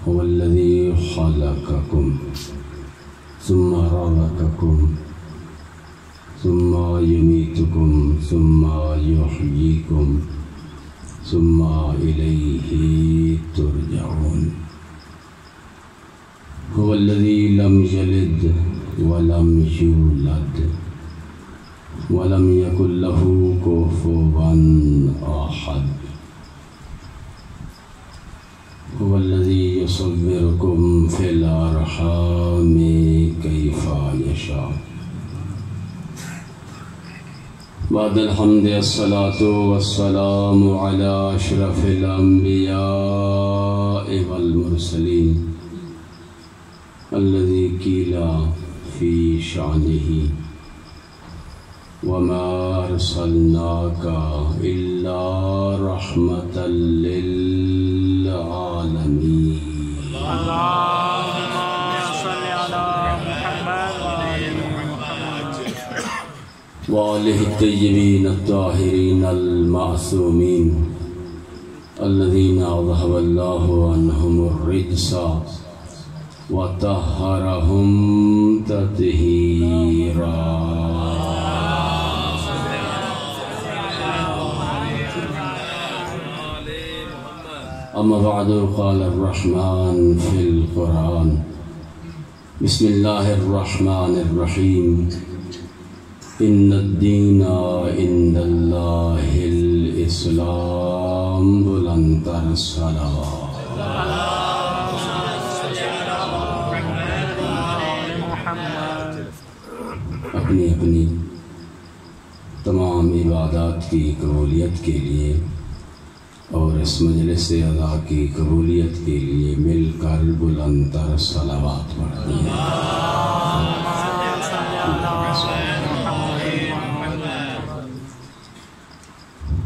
هو الذي خلقكم ثم رزقكم ثم يميتكم ثم يحييكم ثم إليه ترجعون هو الذي لم يلد ولم يولد ولم يكن له كفوا أحد هو الذي يصوركم في الأرحام كيف يشاء بعد الحمد الصلاة والسلام على أشرف الأنبياء والمرسلين الذي قيل في شأنه وما أرسلناك إلا رحمة للعالمين اللهم صل على محمد وآله الطيبين الطاهرين المعصومين الذين أذهب الله عنهم الرجس وطهرهم تطهيرا أما بعد قال الرحمن في القرآن بسم الله الرحمن الرحيم إن الدين عند الله الإسلام بلند الصلوات اپنی اپنی تمام عبادات کی قبولیت کے لیے اور اس مجلس ادا کی قبولیت کے لیے مل کر بلند تر صلوات پڑھتے ہیں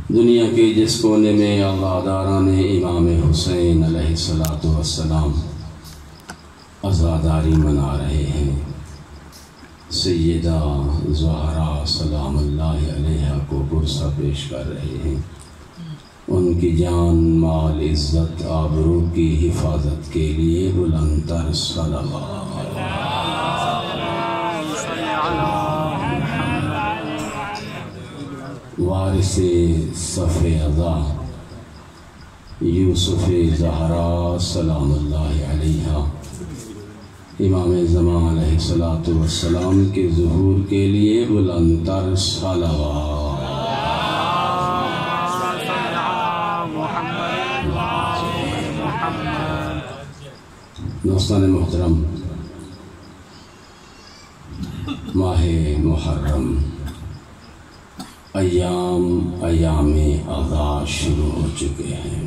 دنیا کے جس کونے میں عزاداران امام حسین علیہ السلام عزاداری منا رہے ہیں، سیدہ زہرا سلام اللہ علیہ کو گرسہ پیش کر رہے ہیں، ان کی جان مال عزت آبرو کی حفاظت کے لیے بلند تر صلوات وارث صف اضا یوسف زہرا سلام اللہ علیہ امام زمان علیہ السلام کے ظہور کے لیے بلند تر صلوات دوستان محترم، ماہ محرم ایام اذا شروع ہو چکے ہیں،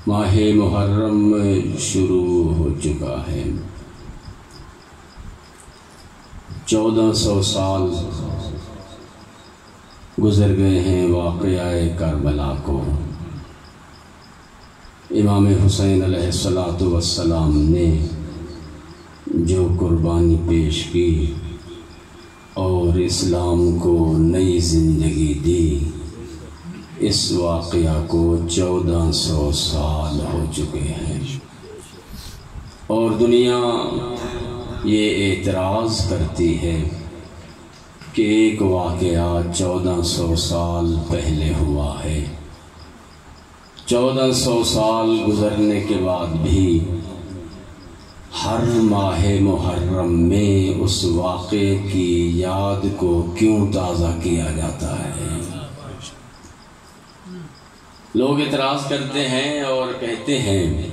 ماہ محرم شروع ہو چکا ہے، 1400 سال گزر گئے ہیں واقعہ کربلا کو۔ امام حسین علیہ السلام نے جو قربانی پیش کی اور اسلام کو نئی زندگی دی، اس واقعہ کو 1400 سال ہو چکے ہیں، اور دنیا یہ اعتراض کرتی ہے کہ ایک واقعہ 1400 سال پہلے ہوا ہے، 1400 سال گزرنے کے بعد بھی ہر ماہ محرم میں اس واقعے کی یاد کو کیوں تازہ کیا جاتا ہے؟ لوگ اعتراض کرتے ہیں اور کہتے ہیں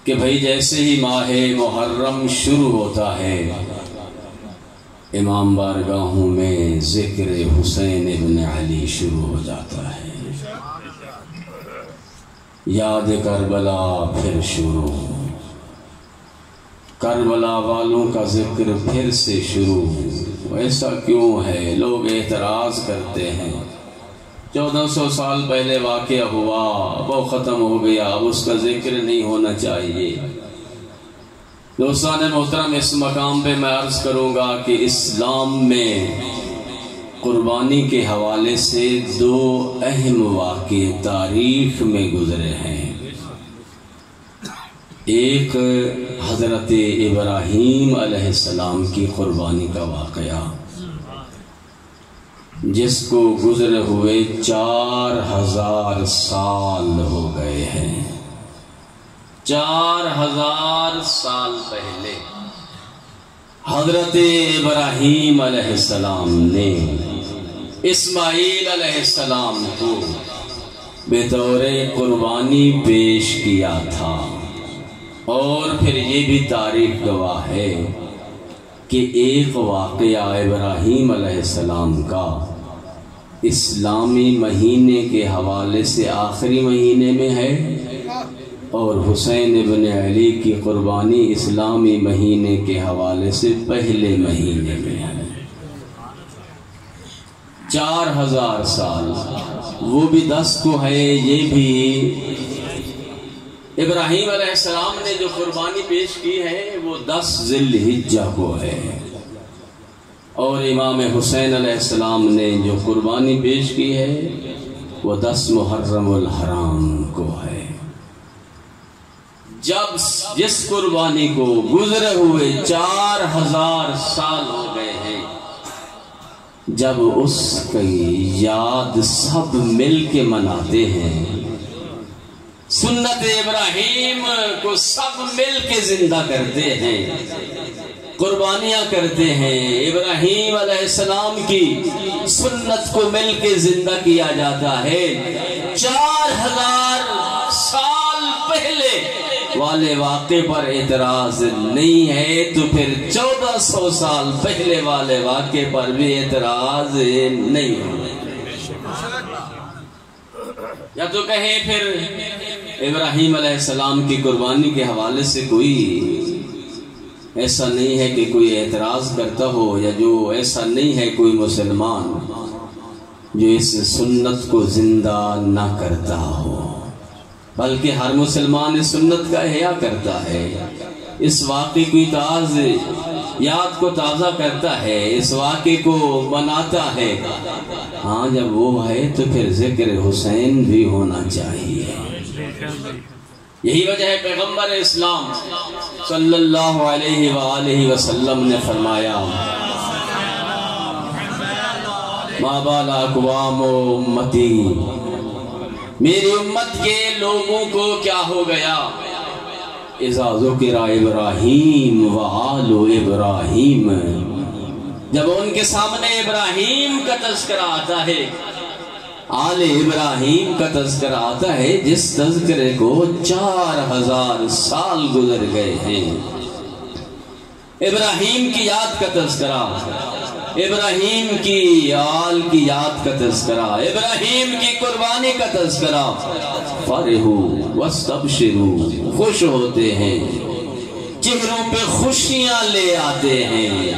کہ بھائی جیسے ہی ماہ محرم شروع ہوتا ہے، امام بارگاہوں میں ذکر حسین ابن علی شروع ہو جاتا ہے، یاد کربلا پھر شروع، کربلا والوں کا ذکر پھر سے شروع۔ ایسا کیوں ہے؟ لوگ اعتراض کرتے ہیں 1400 سال پہلے واقعہ ہوا، وہ ختم ہو گیا، اب اس کا ذکر نہیں ہونا چاہیے۔ دوستان محترم، اس مقام پہ میں عرض کروں گا کہ اسلام میں قربانی کے حوالے سے 2 اہم واقعے تاریخ میں گزرے ہیں۔ ایک حضرت ابراہیم علیہ السلام کی قربانی کا واقعہ، جس کو گزرے ہوئے 4000 سال ہو گئے ہیں۔ 4000 سال پہلے حضرت ابراہیم علیہ السلام نے اسماعیل علیہ السلام کو بطور قربانی پیش کیا تھا، اور پھر یہ بھی تاریخ گواہ ہے کہ ایک واقعہ ابراہیم علیہ السلام کا اسلامی مہینے کے حوالے سے آخری مہینے میں ہے، اور حسین ابن علی کی قربانی اسلامی مہینے کے حوالے سے پہلے مہینے میں ہے۔ 4000 سال، وہ بھی 10 کو ہے، یہ بھی ابراہیم علیہ السلام نے جو قربانی پیش کی ہے وہ 10 ذی الحجہ کو ہے، اور امام حسین علیہ السلام نے جو قربانی پیش کی ہے وہ 10 محرم الحرام کو ہے۔ جب جس قربانی کو گزرے ہوئے 4000 سال ہو گئے ہیں، جب اس کی یاد سب مل کے مناتے ہیں، سنت ابراہیم کو سب مل کے زندہ کرتے ہیں، قربانیاں کرتے ہیں، ابراہیم علیہ السلام کی سنت کو مل کے زندہ کیا جاتا ہے۔ 4000 سال پہلے والے واقعے پر اعتراض نہیں ہے تو پھر 1400 سال پہلے والے واقعے پر بھی اعتراض نہیں ہے۔ یا تو کہیں پھر ابراہیم علیہ السلام کی قربانی کے حوالے سے کوئی ایسا نہیں ہے کہ کوئی اعتراض کرتا ہو، یا جو ایسا نہیں ہے کوئی مسلمان جو اس سنت کو زندہ نہ کرتا ہو، بلکہ ہر مسلمان اس سنت کا احیاء کرتا ہے، اس واقعے کی یاد کو تازہ کرتا ہے، اس واقعے کو مناتا ہے۔ ہاں جب وہ ہے تو پھر ذکر حسین بھی ہونا چاہیے۔ یہی وجہ ہے پیغمبر اسلام صلی اللہ علیہ وآلہ وسلم نے فرمایا، ما بال اقوام امتی، میری امت کے لوگوں کو کیا ہو گیا، اذا ذکر ابراہیم وآل ابراہیم، جب ان کے سامنے ابراہیم کا تذکرہ آتا ہے، آل ابراہیم کا تذکرہ آتا ہے، جس تذکرے کو 4000 سال گزر گئے ہیں، ابراہیم کی یاد کا تذکرہ، ابراہیم کی آل کی یاد کا تذکرہ، ابراہیم کی قربانی کا تذکرہ، فرحو واستبشروا، خوش ہوتے ہیں، چہروں پہ خوشیاں لے آتے ہیں۔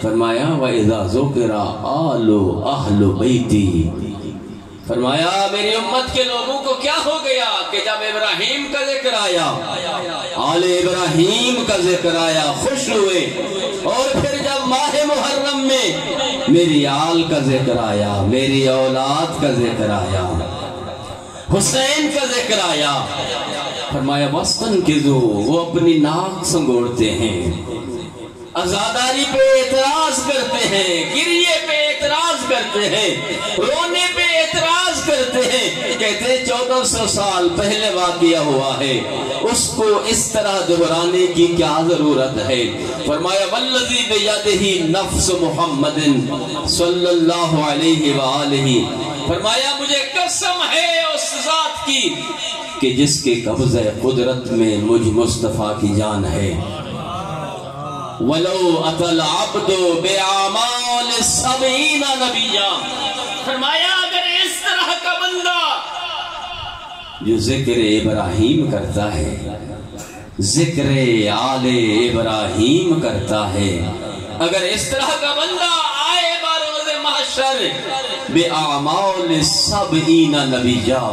فرمایا وَإِذَا ذُكِرَ آلُ أَهْلُ بَيْتِي، فرمایا میری امت کے لوگوں کو کیا ہو گیا کہ جب ابراہیم کا ذکر آیا، آل ابراہیم کا ذکر آیا، خوش ہوئے، اور پھر جب ماہ محرم میں میری آل کا ذکر آیا، میری اولاد کا ذکر آیا، حسین کا ذکر آیا، فرمایا وسطن کے جو وہ اپنی ناک سنگوڑتے ہیں، عزاداری پہ اعتراض کرتے ہیں، گریے پہ اعتراض کرتے ہیں، رونے پہ اعتراض کرتے ہیں، کہتے ہیں 1400 سال پہلے واقعہ ہوا ہے، اس کو اس طرح دہرانے کی کیا ضرورت ہے؟ فرمایا والذی بیدہ نفس محمد صلی اللہ علیہ وآلہ، فرمایا مجھے قسم ہے اس ذات کی کہ جس کے قبضہ قدرت میں مجھ مصطفیٰ کی جان ہے، وَلَوْ أَتَى الْعَبْدُ بِأَعْمَالِ 70 نبیًّا، فرمایا اگر اس طرح کا بندہ جو ذکر ابراہیم کرتا ہے، ذکر آل ابراہیم کرتا ہے، اگر اس طرح کا بندہ آئے بروز محشر بِأَعْمَالِ 70 نبیًّا،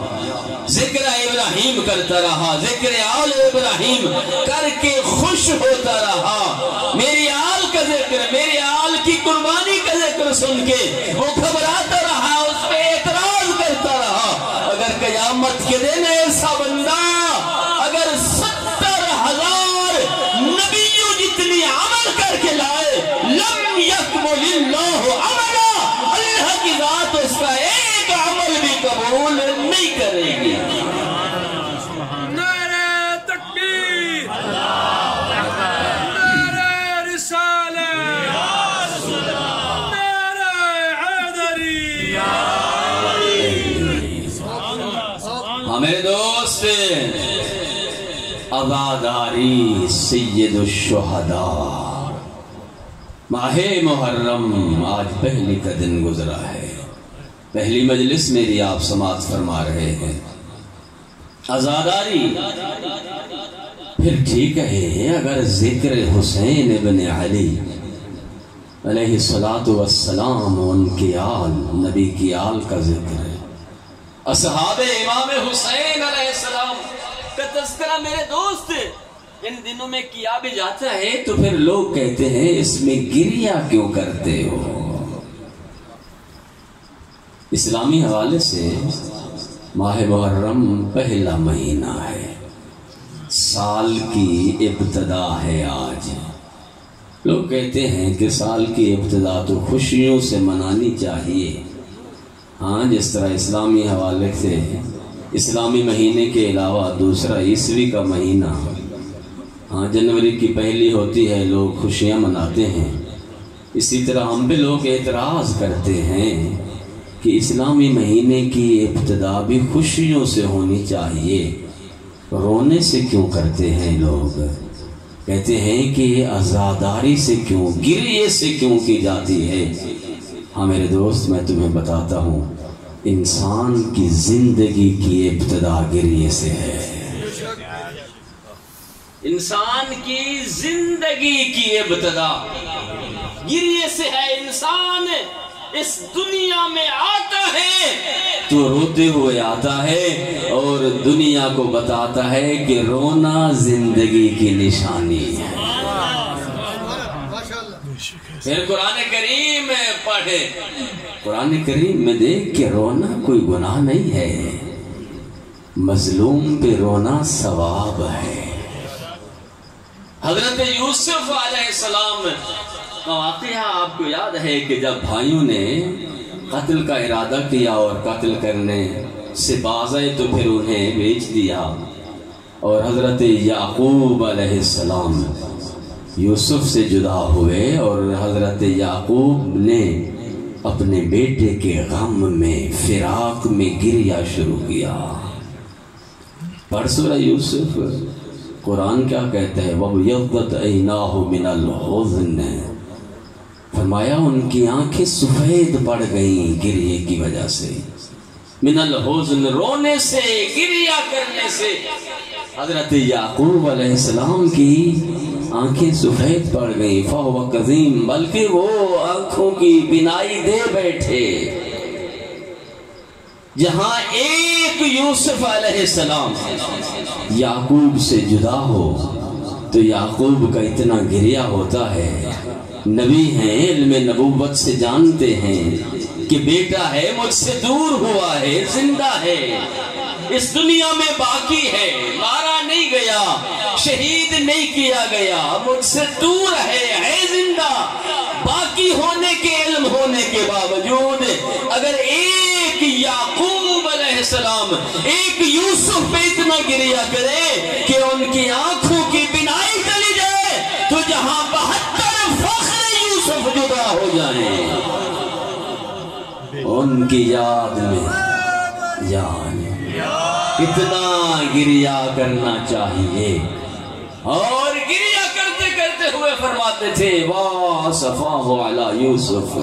ذکر ابراہیم کرتا رہا، ذکر آل ابراہیم کر کے خوش ہوتا رہا، میری آل کا ذکر، میری آل کی قربانی کا ذکر سن کے وہ گھبراتا رہا، اس پہ اعتراض کرتا رہا۔ اگر قیامت کے دن ایسا بندہ اگر 70 میرے دوست، عزاداری سید الشہداء، ماہ محرم آج پہلی کا دن گزرا ہے، پہلی مجلس میری آپ سماعت فرما رہے ہیں۔ عزاداری پھر ٹھیک ہے اگر ذکر حسین ابن علی علیہ السلام و ان کی آل، نبی کی آل کا ذکر ہے، اصحاب امام حسین علیہ السلام کا تذکرہ میرے دوست ان دنوں میں کیا بھی جاتا ہے تو پھر لوگ کہتے ہیں اس میں گریہ کیوں کرتے ہو؟ اسلامی حوالے سے ماہ محرم پہلا مہینہ ہے، سال کی ابتدا ہے آج۔ لوگ کہتے ہیں کہ سال کی ابتدا تو خوشیوں سے منانی چاہیے، ہاں جس طرح اسلامی حوالے سے اسلامی مہینے کے علاوہ دوسرا عیسوی کا مہینہ، ہاں جنوری کی پہلی ہوتی ہے، لوگ خوشیاں مناتے ہیں، اسی طرح ہم بھی لوگ اعتراض کرتے ہیں کہ اسلامی مہینے کی ابتدا بھی خوشیوں سے ہونی چاہیے، رونے سے کیوں کرتے ہیں؟ لوگ کہتے ہیں کہ عزاداری سے کیوں، گریے سے کیوں کی جاتی ہے؟ ہاں میرے دوست، میں تمہیں بتاتا ہوں، انسان کی زندگی کی ابتدا گریے سے ہے، انسان کی زندگی کی ابتدا گریے سے ہے۔ انسان اس دنیا میں آتا ہے تو روتے ہوئے آتا ہے اور دنیا کو بتاتا ہے کہ رونا زندگی کی نشانی ہے۔ پھر قرآن کریم پڑھے، قرآن کریم میں دیکھ کہ رونا کوئی گناہ نہیں ہے، مظلوم پہ رونا ثواب ہے۔ حضرت یوسف علیہ السلام کا واقعہ آپ کو یاد ہے کہ جب بھائیوں نے قتل کا ارادہ کیا اور قتل کرنے سے باز آئے تو پھر انہیں بیچ دیا، اور حضرت یعقوب علیہ السلام یوسف سے جدا ہوئے اور حضرت یعقوب نے اپنے بیٹے کے غم میں، فراق میں گریہ شروع کیا۔ پڑھ سورہ یوسف، قرآن کیا کہتا ہے؟ وَابْيَضَّتْ عَيْنَاهُ مِنَ الْحُزْنِ، فرمایا ان کی آنکھیں سفید پڑ گئیں گریے کی وجہ سے، من الحزن، رونے سے، گریہ کرنے سے۔ حضرت یعقوب علیہ السلام کی آنکھیں سفید پڑ گئیں، فَهُوَ كَظِيمٌ، بلکہ وہ آنکھوں کی بینائی دے بیٹھے۔ جہاں ایک یوسف علیہ السلام یعقوب سے جدا ہو تو یعقوب کا اتنا گریہ ہوتا ہے، نبی ہیں، علم نبوت سے جانتے ہیں کہ بیٹا ہے، مجھ سے دور ہوا ہے، زندہ ہے، اس دنیا میں باقی ہے، مارا نہیں گیا، شہید نہیں کیا گیا، مجھ سے دور ہے زندہ۔ باقی ہونے کے علم ہونے کے باوجود اگر ایک یعقوب علیہ السلام ایک یوسف پہ اتنا گریہ کرے کہ ان کی آنکھوں کی بینائی چلی جائے تو جہاں 72 فخر یوسف جدا ہو جائیں، ان کی یاد میں اتنا گریہ کرنا چاہیے۔ اور گریہ کرتے کرتے ہوئے فرماتے تھے واہ صفاہ علی یوسف،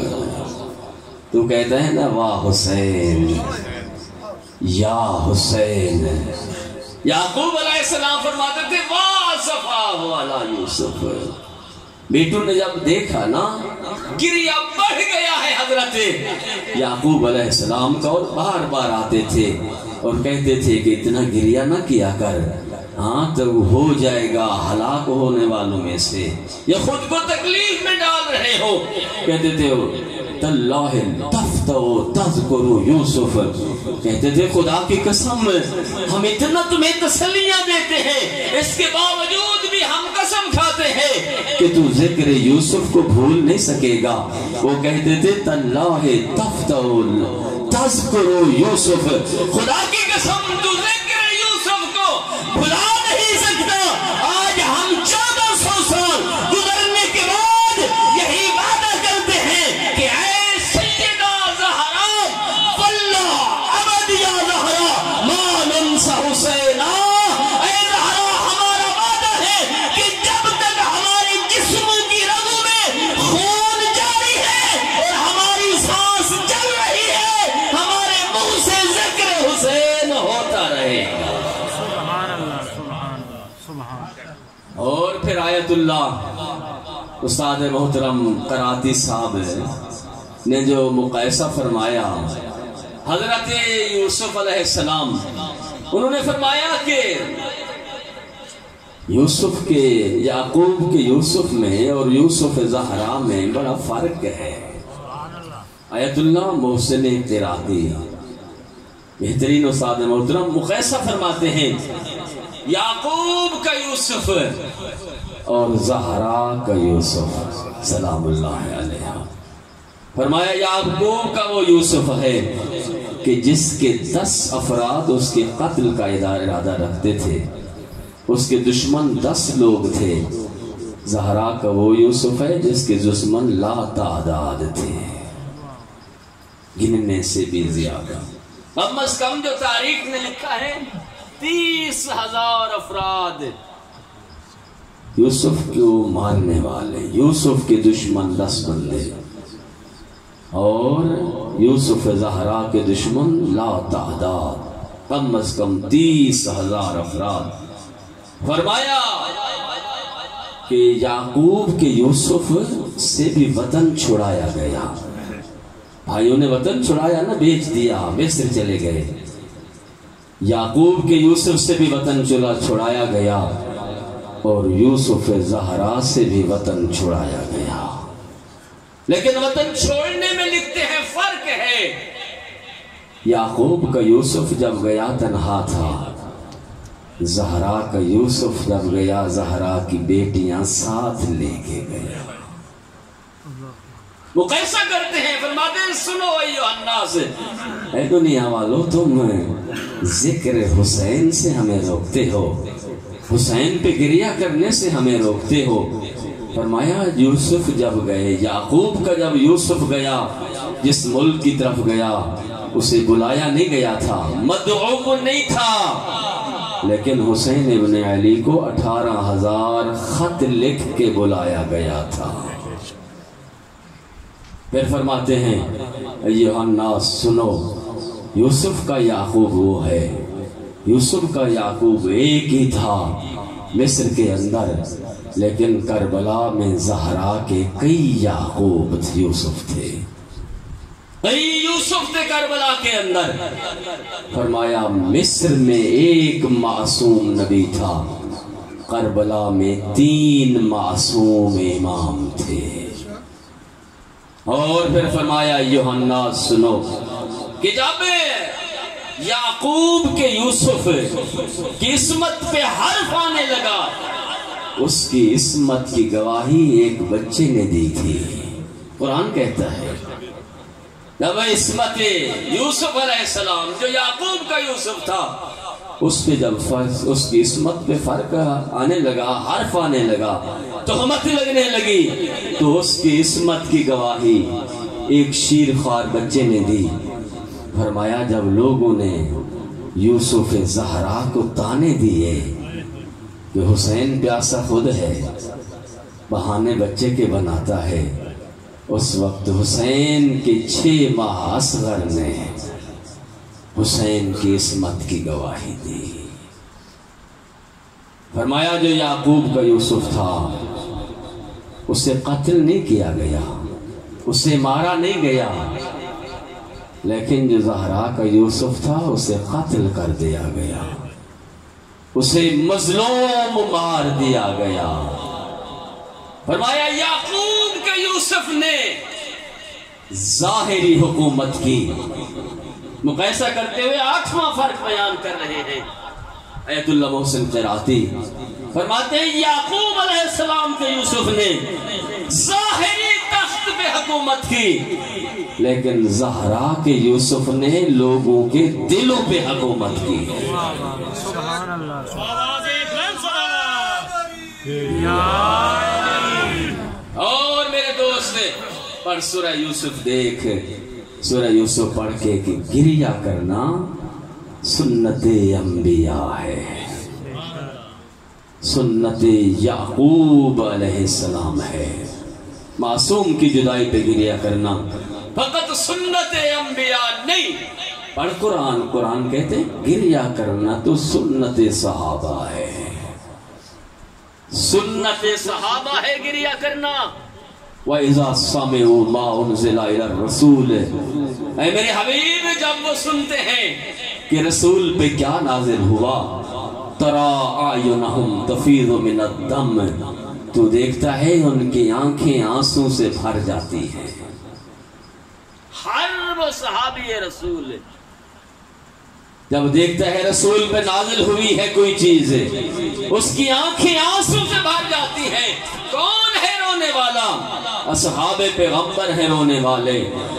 تو کہتا ہے نا واہ حسین یا حسین۔ یعقوب علیہ السلام فرماتے تھے واہ صفاہ علی یوسف۔ بیٹوں نے جب دیکھا نا گریہ بڑھ گیا ہے حضرت یعقوب علیہ السلام کا، اور بار بار آتے تھے اور کہتے تھے کہ اتنا گریہ نہ کیا کر، ہاں تو ہو جائے گا ہلاک ہونے والوں میں سے، یا خود کو تکلیف میں ڈال رہے ہو۔ کہتے تھے تاللہ تفتح تذکر یوسف، کہتے تھے خدا کی قسم ہم اتنا تمہیں تسلیاں دیتے ہیں، اس کے باوجود بھی ہم قسم کھاتے ہیں کہ تو ذکر یوسف کو بھول نہیں سکے گا۔ وہ کہتے تھے تاللہ تفتح تذکر یوسف، خدا کی قسم تو ذکر یوسف کو بھلا نہیں سکتا۔ آج ہم 1400 سال گزرنے کے بعد یہی وعدہ کرتے ہیں کہ اے سیدہ زہرا واللہ ابد یا زہرا ما ننسہ اور پھر آیت اللہ استاد محترم قراتی صاحب نے جو مقایسہ فرمایا حضرت یوسف علیہ السلام، انہوں نے فرمایا کہ یوسف کے یعقوب کے یوسف میں اور یوسف زہرا میں بڑا فرق ہے۔ آیت اللہ محسن قراتی بہترین استاد محترم مقایسہ فرماتے ہیں یعقوب کا یوسف اور زہرا کا یوسف سلام اللہ علیہ۔ فرمایا یعقوب کا وہ یوسف ہے کہ جس کے 10 افراد اس کے قتل کا ارادہ رکھتے تھے، اس کے دشمن 10 لوگ تھے۔ زہرا کا وہ یوسف ہے جس کے دشمن لا تعداد تھے، گننے سے بھی زیادہ۔ کم از کم جو تاریخ نے لکھا ہے 30,000 افراد یوسف کو مارنے والے، یوسف کے دشمن 10 بندے، اور یوسف زہرا کے دشمن لا تعداد، کم از کم 30,000 افراد۔ فرمایا کہ یعقوب کے یوسف سے بھی وطن چھڑایا گیا، بھائیوں نے وطن چھڑایا نا، بیچ دیا، مصر چلے گئے۔ یعقوب کے یوسف سے بھی وطن چھڑایا گیا اور یوسف زہرا سے بھی وطن چھڑایا گیا، لیکن وطن چھوڑنے میں لکھتے ہیں فرق ہے۔ یعقوب کا یوسف جب گیا تنہا تھا، زہرا کا یوسف جب گیا زہرا کی بیٹیاں ساتھ لے کے گیا۔ وہ کیسا کرتے ہیں؟ فرماتے ہیں سنو ایھا الناس، اے دنیا والو تم ذکر حسین سے ہمیں روکتے ہو، حسین پہ گریہ کرنے سے ہمیں روکتے ہو۔ فرمایا یوسف جب گئے، یعقوب کا جب یوسف گیا، جس ملک کی طرف گیا اسے بلایا نہیں گیا تھا، مدعو نہیں تھا، لیکن حسین ابن علی کو 18,000 خط لکھ کے بلایا گیا تھا۔ پھر فرماتے ہیں ایھا الناس سنو، یوسف کا یعقوب وہ ہے، یوسف کا یعقوب ایک ہی تھا مصر کے اندر، لیکن کربلا میں زہرا کے کئی یعقوب یوسف تھے، کئی یوسف تھے کربلا کے اندر۔ فرمایا مصر میں ایک معصوم نبی تھا، کربلا میں 3 معصوم امام تھے۔ اور پھر فرمایا ایھا الناس سنو کہ جب یعقوب کے یوسف کی عصمت پہ حرف آنے لگا، اس کی عصمت کی گواہی ایک بچے نے دی تھی۔ قرآن کہتا ہے جب عصمت یوسف علیہ السلام جو یعقوب کا یوسف تھا، اس پہ جب اس کی عصمت پہ فرق آنے لگا، حرف آنے لگا، تہمت لگنے لگی، تو اس کی عصمت کی گواہی ایک شیر خوار بچے نے دی۔ فرمایا جب لوگوں نے یوسف زہرا کو تانے دیے کہ حسین پیاسا خود ہے، بہانے بچے کے بناتا ہے، اس وقت حسین کے 6 ماہ اصغر نے حسین کی عصمت کی گواہی دی۔ فرمایا جو یعقوب کا یوسف تھا اسے قتل نہیں کیا گیا، اسے مارا نہیں گیا، لیکن جو زہرا کا یوسف تھا اسے قتل کر دیا گیا، اسے مظلوم مار دیا گیا۔ فرمایا یعقوب کے یوسف نے ظاہری حکومت کی، مقایسہ کرتے ہوئے 8واں فرق بیان کر رہے ہیں ایت اللہ محسن قراتی۔ فرماتے ہیں یعقوب علیہ السلام کے یوسف نے ظاہری تخت پہ حکومت کی، لیکن زہرا کے یوسف نے لوگوں کے دلوں پہ حکومت کی۔ سبحان اللہ۔ اور میرے دوست پڑھ سورہ یوسف، دیکھ سورہ یوسف پڑھ کے کہ گریہ کرنا سنت انبیاء ہے، سنت یعقوب علیہ السلام ہے۔ معصوم کی جدائی پہ گریہ کرنا فقط سنت انبیاء نہیں، پڑھ قرآن، قرآن کہتے گریہ کرنا تو سنت صحابہ ہے۔ سنت صحابہ ہے گریہ کرنا۔ وَإِذَا سَمِعُوا مَا أُنزِلَ إِلَى الرَّسُولِ، اے میرے حبیب جب وہ سنتے ہیں کہ رسول پہ کیا نازل ہوا، تَرَىٰ أَعْيُنَهُمْ تَفِيضُ مِنَ الدَّمِ، تو دیکھتا ہے ان کی آنکھیں آنسوں سے بھر جاتی ہیں۔ ہر وہ صحابی رسول جب دیکھتا ہے رسول پہ نازل ہوئی ہے کوئی چیز، اس کی آنکھیں آنسوں سے بھر جاتی ہیں۔ کون ہے رونے والا؟ اصحاب پیغمبر ہیں رونے والے،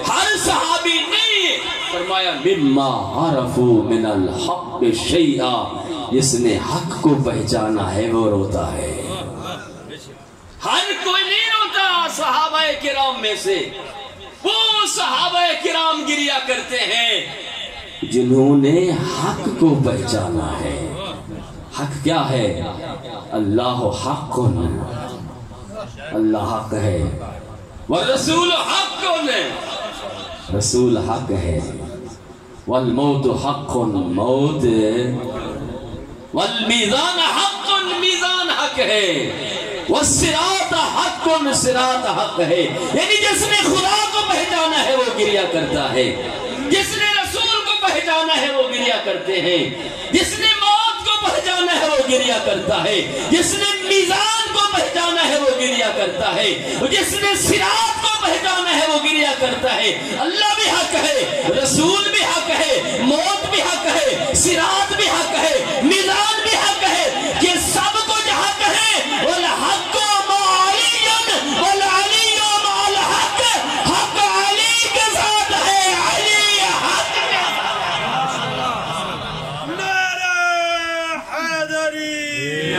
ہر صحابی نہیں۔ فرمایا مما عرفوا من الحق شیئا، جس نے حق کو پہچانا ہے وہ روتا ہے۔ ہر کوئی نہیں روتا صحابہ کرام میں سے، وہ صحابہ کرام گریہ کرتے ہیں جنہوں نے حق کو پہچانا ہے۔ حق کیا ہے؟ اللہ حق، اللہ حق ہے، والرسول حق، رسول حق ہے، والموت حق، موت، والمیزان حق، میزان حق ہے، والصراط حق، صراط حق ہے۔ یعنی جس نے خدا کو پہچانا ہے وہ گریہ کرتا ہے، جس نے رسول کو پہچانا ہے وہ گریہ کرتے ہیں، جس نے موت کو پہچانا ہے وہ گریہ کرتا ہے، جس نے میزان کو پہچانا ہے وہ گریہ کرتا ہے، جس نے صراط کو پہچانا ہے وہ گریہ کرتا ہے۔ اللہ بھی حق ہے، رسول بھی حق ہے، موت بھی حق ہے، صراط بھی حق ہے، میزان بھی حق ہے، یہ سب کچھ حق ہے۔ والحق مع علی والعلی مع الحق، حق علی کے ساتھ ہے، علی حق۔ نعرہ حیدری،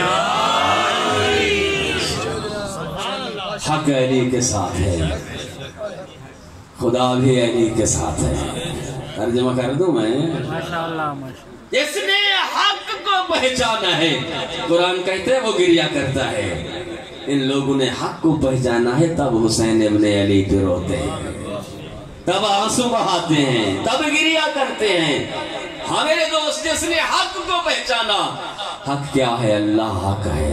حق علی کے ساتھ ہے، خدا بھی علی کے ساتھ ہے۔ ترجمہ کر دوں میں؟ ماشاءاللہ جس نے حق کو پہچانا ہے، قرآن کہتے ہیں وہ گریہ کرتا ہے۔ ان لوگوں نے حق کو پہچانا ہے تب حسین ابن علی پہ روتے ہیں، تب آنسو بہاتے ہیں، تب گریہ کرتے ہیں۔ ہاں میرے دوست، جس نے حق کو پہچانا، حق کیا ہے؟ اللہ حق ہے،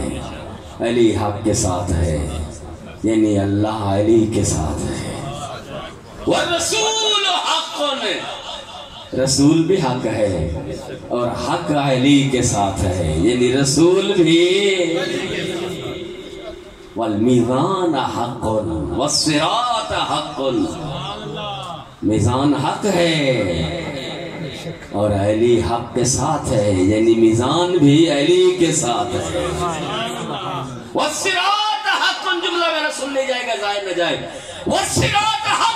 علی حق کے ساتھ ہے، یعنی اللہ علی کے ساتھ ہے۔ والرسول حق، رسول بھی حق ہے اور حق علی کے ساتھ ہے، یعنی رسول بھی۔ والمیزان حق والصراط حق، میزان حق ہے اور علی حق کے ساتھ ہے، یعنی میزان بھی علی کے ساتھ ہے۔ والصراط حق، جملہ میرا سن لے جائے گا، ظاہر نہ جائے۔ والصراط حق،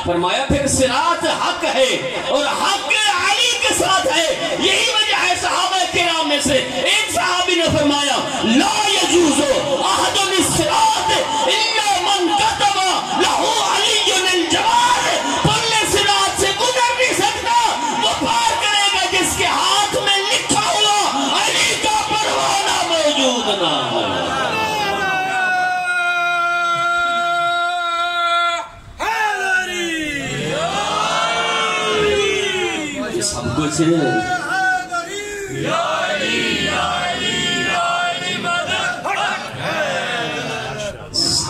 فرمایا پھر صراط حق ہے اور حق علی کے ساتھ ہے۔ یہی وجہ ہے صحابہ کرام میں سے ایک صحابی نے فرمایا لا یجوز احد الصراط الا من كتب له علی الجواد، کل صراط سے گزر نہیں سکتا، وہ پار کرے گا جس کے ہاتھ میں لکھا ہوا علی کا پروانہ موجود نہ ہو۔ سب کچھ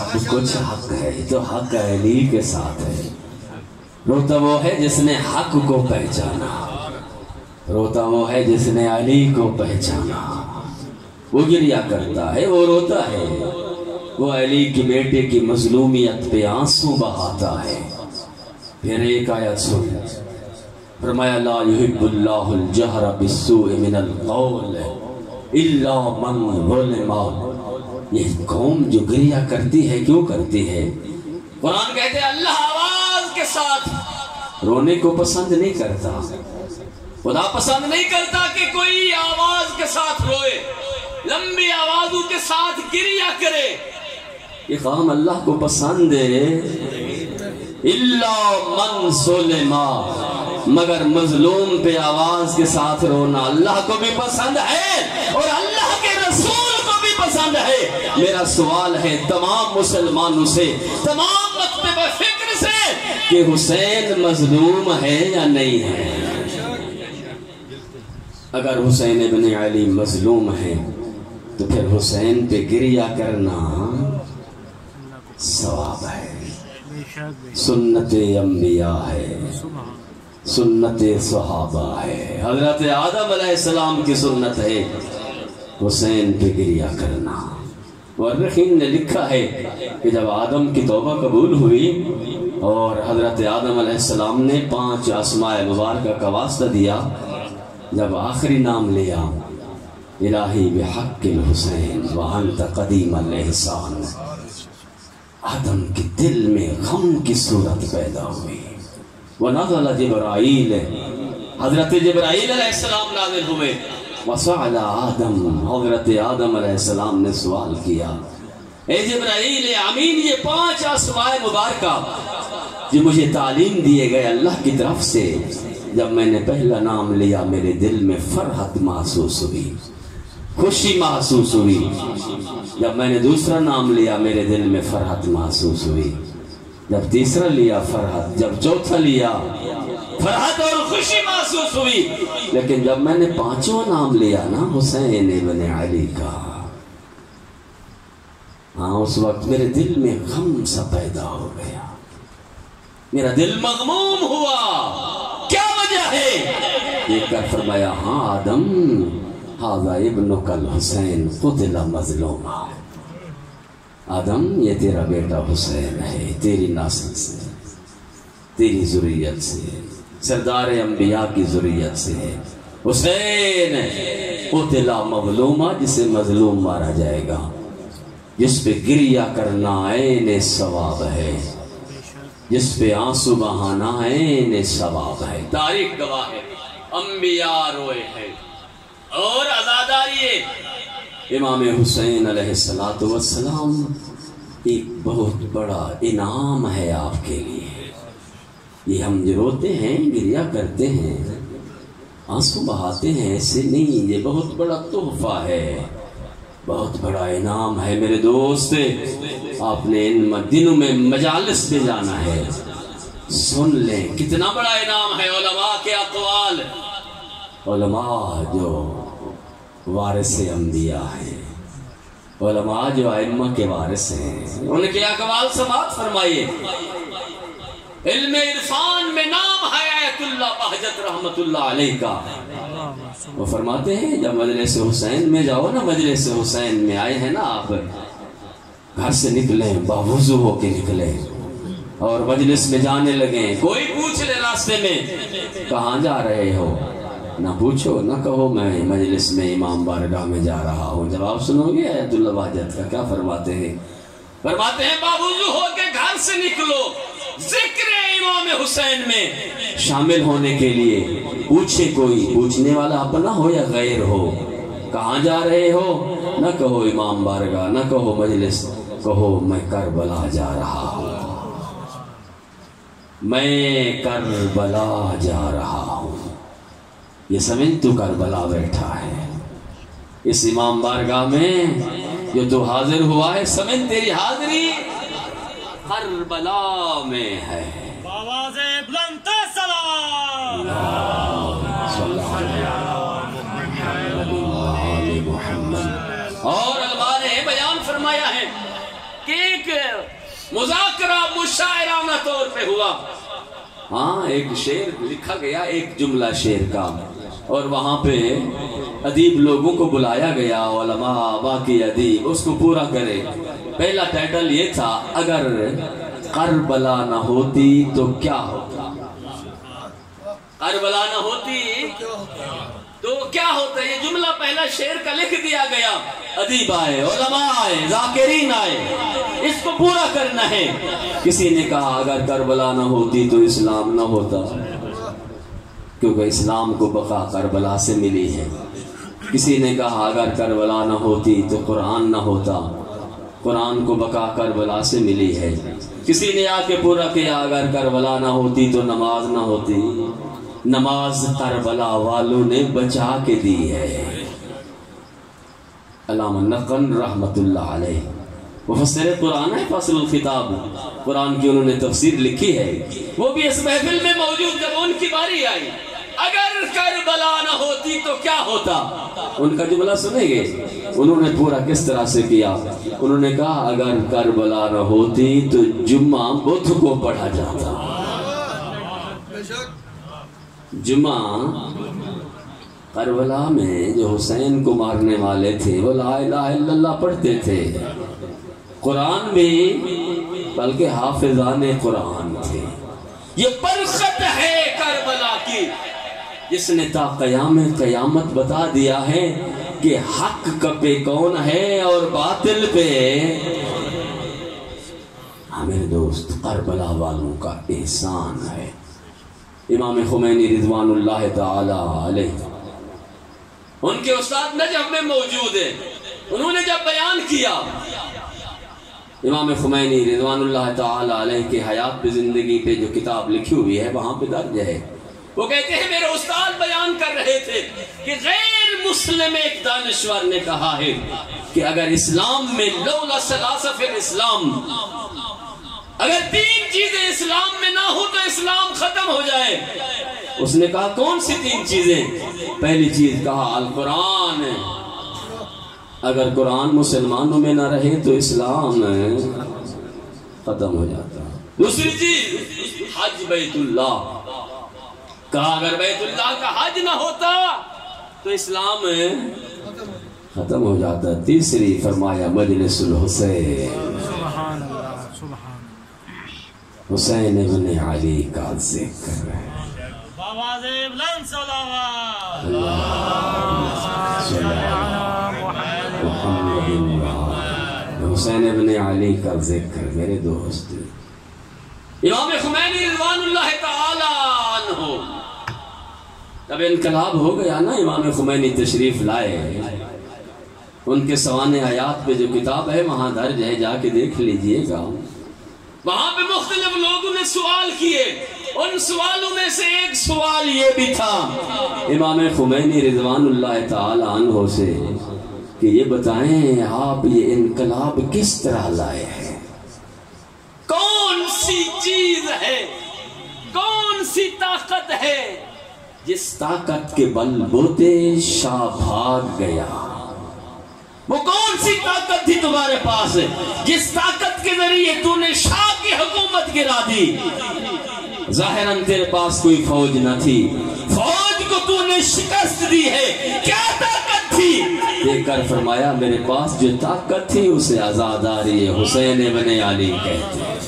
سب کچھ حق ہے، تو حق علی کے ساتھ ہے۔ روتا وہ ہے جس نے حق کو پہچانا، روتا وہ ہے جس نے علی کو پہچانا، وہ گریہ کرتا ہے، وہ روتا ہے، وہ علی کی بیٹے کی مظلومیت پہ آنسو بہاتا ہے۔ پھر ایک آیت سن، فرمایا لا يحب اللہ الجہر بالسوء من القول الا من ظلم۔ یہ قوم جو گریہ کرتی ہے کیوں کرتی ہے؟ قرآن کہتے ہیں اللہ آواز کے ساتھ رونے کو پسند نہیں کرتا، خدا پسند نہیں کرتا کہ کوئی آواز کے ساتھ روئے، لمبی آوازوں کے ساتھ گریہ کرے۔ یہ کام اللہ کو پسند ہے، الا من ظلم، مگر مظلوم پہ آواز کے ساتھ رونا اللہ کو بھی پسند ہے اور اللہ کے رسول کو بھی پسند ہے۔ میرا سوال ہے تمام مسلمانوں سے، تمام مکتب فکر سے، کہ حسین مظلوم ہے یا نہیں ہے؟ اگر حسین ابن علی مظلوم ہے تو پھر حسین پہ گریہ کرنا ثواب ہے، سنت انبیاء ہے، سنت صحابہ ہے، حضرت آدم علیہ السلام کی سنت ہے حسین پہ گریہ کرنا۔ مورخین نے لکھا ہے کہ جب آدم کی توبہ قبول ہوئی اور حضرت آدم علیہ السلام نے 5 اسماء مبارکہ کا واسطہ دیا، جب آخری نام لیا الہی بحق الحسین وانت قدیم الاحسان، آدم کے دل میں غم کی صورت پیدا ہوئی۔ ونزل جبرائیل، حضرت جبرائیل علیہ السلام نازل ہوئے۔ وسأل آدم، حضرت آدم علیہ السلام نے سوال کیا، اے جبرائیل امین، یہ 5 اسماء مبارکہ جو مجھے تعلیم دیے گئے اللہ کی طرف سے، جب میں نے پہلا نام لیا میرے دل میں فرحت محسوس ہوئی، خوشی محسوس ہوئی، جب میں نے دوسرا نام لیا میرے دل میں فرحت محسوس ہوئی، جب تیسرا لیا فرحت، جب چوتھا لیا فرحت اور خوشی محسوس ہوئی، لیکن جب میں نے 5واں نام لیا نا حسین ابن علی کا، ہاں اس وقت میرے دل میں غم سا پیدا ہو گیا، میرا دل مغموم ہوا۔ کیا وجہ ہے؟ یہ کر فرمایا، ہاں آدم ھذا ابنک الحسین قتل مظلوما، آدم یہ تیرا بیٹا حسین ہے، تیری نسل سے، تیری ذریت سے، سردار انبیاء کی ذریت سے ہے حسین، قتل مظلوما، جسے مظلوم مارا جائے گا، جس پہ گریہ کرنا عین ثواب ہے، جس پہ آنسو بہانا عین ثواب ہے۔ تاریخ گواہ ہے، انبیاء روئے ہیں اور عزاداری ہے۔ امام حسین علیہ السلام ایک بہت بڑا انعام ہے آپ کے لیے۔ یہ ہم جو روتے ہیں، گریہ کرتے ہیں، آنسو بہاتے ہیں، ایسے نہیں، یہ بہت بڑا تحفہ ہے، بہت بڑا انعام ہے میرے دوست۔ آپ نے ان دنوں میں مجالس پہ جانا ہے، سن لیں کتنا بڑا انعام ہے علماء کے اقوال، علماء جو وارث انبیاء ہیں، علماء جو ائمہ کے وارث ہیں، ان کے اقوال سماعت فرمائیے۔ علم عرفان میں نام ہے آیت اللہ بہجت رحمت اللہ علیہ کا، وہ فرماتے ہیں جب مجلس حسین میں جاؤ نا، مجلس حسین میں آئے ہیں نا آپ، گھر سے نکلیں باوضو ہو کے نکلیں اور مجلس میں جانے لگیں، کوئی پوچھ لے راستے میں کہاں جا رہے ہو، نہ پوچھو، نہ کہو میں مجلس میں امام بارگاہ میں جا رہا ہوں، جب آپ سنو گے آیت اللہ بہجت کا کیا فرماتے ہیں؟ فرماتے ہیں باوضو ہو کے گھر سے نکلو، ذکر امام حسین میں شامل ہونے کے لیے پوچھے، کوئی پوچھنے والا اپنا ہو یا غیر ہو، کہاں جا رہے ہو، نہ کہو امام بارگاہ، نہ کہو مجلس، کہو میں کربلا جا رہا ہوں، میں کربلا جا رہا ہوں۔ یہ سمجھ تو کربلا بیٹھا ہے اس امام بارگاہ میں جو تو حاضر ہوا ہے، سمجھ تیری حاضری کربلا میں ہے۔ آواز بلند سلام اور علماء نے بیان فرمایا ہے کہ ایک مذاکرہ مشاعرانہ طور پہ ہوا، ہاں ایک شعر لکھا گیا، ایک جملہ شعر کا، اور وہاں پہ ادیب لوگوں کو بلایا گیا، علماء باقی ادیب اس کو پورا کرے۔ پہلا ٹائٹل یہ تھا، اگر کربلا نہ ہوتی تو کیا ہوتا، کربلا نہ ہوتی تو کیا ہوتا۔ یہ جملہ پہلا شعر کا لکھ دیا گیا، ادیب آئے، علماء آئے، ذاکرین آئے، اس کو پورا کرنا ہے۔ کسی نے کہا اگر کربلا نہ ہوتی تو اسلام نہ ہوتا، کیونکہ اسلام کو بقا کربلا سے ملی ہے۔ کسی نے کہا اگر کربلا نہ ہوتی تو قرآن نہ ہوتا، قرآن کو بقا کربلا سے ملی ہے۔ کسی نے آ کے پورا کیا اگر کربلا نہ ہوتی تو نماز نہ ہوتی، نماز کربلا والوں نے بچا کے دی ہے۔ علامہ نقن رحمت اللہ علیہ مفسر قرآن ہے، فصل الخطاب، قرآن کی انہوں نے تفسیر لکھی ہے، وہ بھی اس محفل میں موجود، جب ان کی باری آئی اگر کربلا نہ ہوتی تو کیا ہوتا، ان کا جملہ سنیں گے، انہوں نے پورا کس طرح سے کیا؟ انہوں نے کہا اگر کربلا نہ ہوتی تو جمعہ بدھ کو پڑھا جاتا۔ جمعہ کربلا میں جو حسین کو مارنے والے تھے وہ لا الہ الا اللہ پڑھتے تھے، قرآن بھی، بلکہ حافظان قرآن تھے۔ یہ برخط ہے کربلا کی جس نے تا قیام قیامت بتا دیا ہے کہ حق پہ کون ہے اور باطل پہ۔ میرے دوست، کربلا والوں کا احسان ہے۔ امام خمینی رضوان اللہ تعالی علیہ، ان کے استاد نجف میں موجود ہے، انہوں نے جب بیان کیا، امام خمینی رضوان اللہ تعالی علیہ کے حیات پہ، زندگی پہ جو کتاب لکھی ہوئی ہے وہاں پہ درج ہے، وہ کہتے ہیں میرے استاد بیان کر رہے تھے کہ غیر مسلم ایک دانشور نے کہا ہے کہ اگر اسلام میں لولا ثلاثہ فی الاسلام، اگر 3 چیزیں اسلام میں نہ ہو تو اسلام ختم ہو جائے۔ اس نے کہا کون سی 3 چیزیں؟ پہلی چیز کہا القرآن، اگر قرآن مسلمانوں میں نہ رہے تو اسلام ختم ہو جاتا۔ دوسری چیز حج بیت اللہ، کہا اگر بیت اللہ کا حج نہ ہوتا تو اسلام ختم ہو جاتا۔ تیسری فرمایا مجلس الحسین، حسین ابن علی کا ذکر ہے۔ آواز بلند صلوات حسین ابن علی کا ذکر۔ میرے دوست، امام خمینی رضوان اللہ تعالی عنہ، جب انقلاب ہو گیا نا، امام خمینی تشریف لائے، ان کے سوانح حیات پہ جو کتاب ہے وہاں درج ہے، جا کے دیکھ لیجئے گا۔ وہاں پہ مختلف لوگوں نے سوال کیے، ان سوالوں میں سے ایک سوال یہ بھی تھا امام خمینی رضوان اللہ تعالی عنہ سے کہ یہ بتائیں آپ یہ انقلاب کس طرح لائے ہیں؟ کون سی چیز ہے، کون سی طاقت ہے جس طاقت کے بل بوتے شاہ بھاگ گیا؟ وہ کون سی طاقت تھی تمہارے پاس جس طاقت کے ذریعے تو نے شاہ کی حکومت گرا دی؟ ظاہراً تیرے پاس کوئی فوج نہ تھی، فوج کو تو نے شکست دی ہے، کیا طاقت تھی؟ دیکھ کر فرمایا میرے پاس جو طاقت تھی اسے عزاداری حسین ابن علی کہتے ہیں۔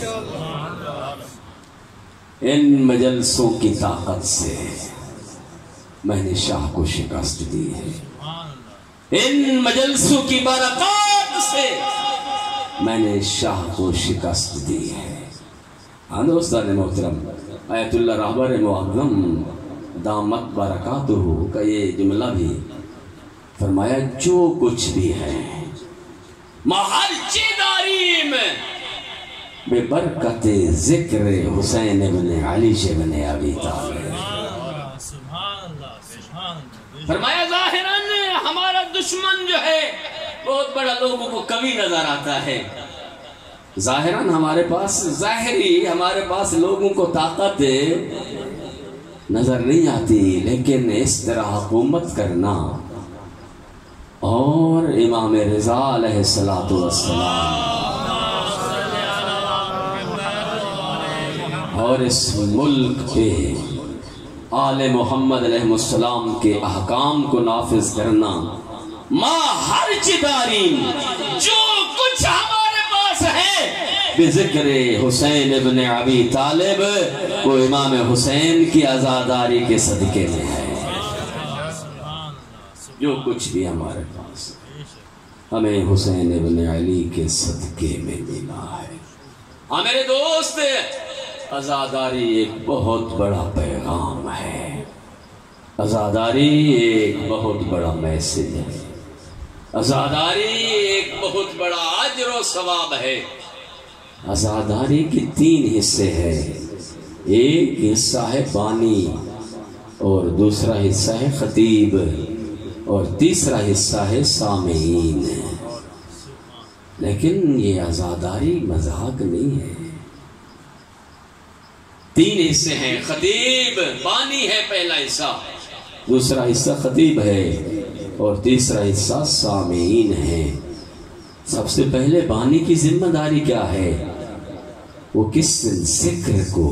ان مجلسوں کی طاقت سے میں نے شاہ کو شکست دی ہے، ان مجلسوں کی برکات سے میں نے شاہ کو شکست دی ہے۔ ہاں دوستان محترم، آیت اللہ رہبر معظم دامت برکاتہ کا یہ جملہ بھی فرمایا جو کچھ بھی ہے محرچ داریم بے برکت ذکر حسین ابن علی بن ابی طالب۔ فرمایا ظاہراً ہمارا دشمن جو ہے بہت بڑا لوگوں کو کمی نظر آتا ہے، ظاہراً ہمارے پاس ظاہری ہمارے پاس لوگوں کو طاقت نظر نہیں آتی، لیکن اس طرح حکومت کرنا اور امام رضا علیہ السلام اور اس ملک پہ آل محمد علیہ السلام کے احکام کو نافذ کرنا، ما حرچ دارین جو کچھ ہمارے پاس ہے بذکر حسین ابن ابی طالب، وہ امام حسین کی عزاداری کے صدقے میں ہے۔ جو کچھ بھی ہمارے پاس ہمیں حسین ابن علی کے صدقے میں ملا ہے۔ میرے دوست، عزاداری ایک بہت بڑا پیغام ہے، عزاداری ایک بہت بڑا میسج ہے، عزاداری ایک بہت بڑا اجر و ثواب ہے۔ عزاداری کے 3 حصے ہیں، ایک حصہ ہے بانی، اور دوسرا حصہ ہے خطیب، اور تیسرا حصہ ہے سامعین۔ لیکن یہ عزاداری مذاق نہیں ہے۔ 3 حصے ہیں، خطیب، بانی ہے پہلا حصہ، دوسرا حصہ خطیب ہے، اور تیسرا حصہ سامعین ہیں۔ سب سے پہلے بانی کی ذمہ داری کیا ہے؟ وہ کس ذکر کو،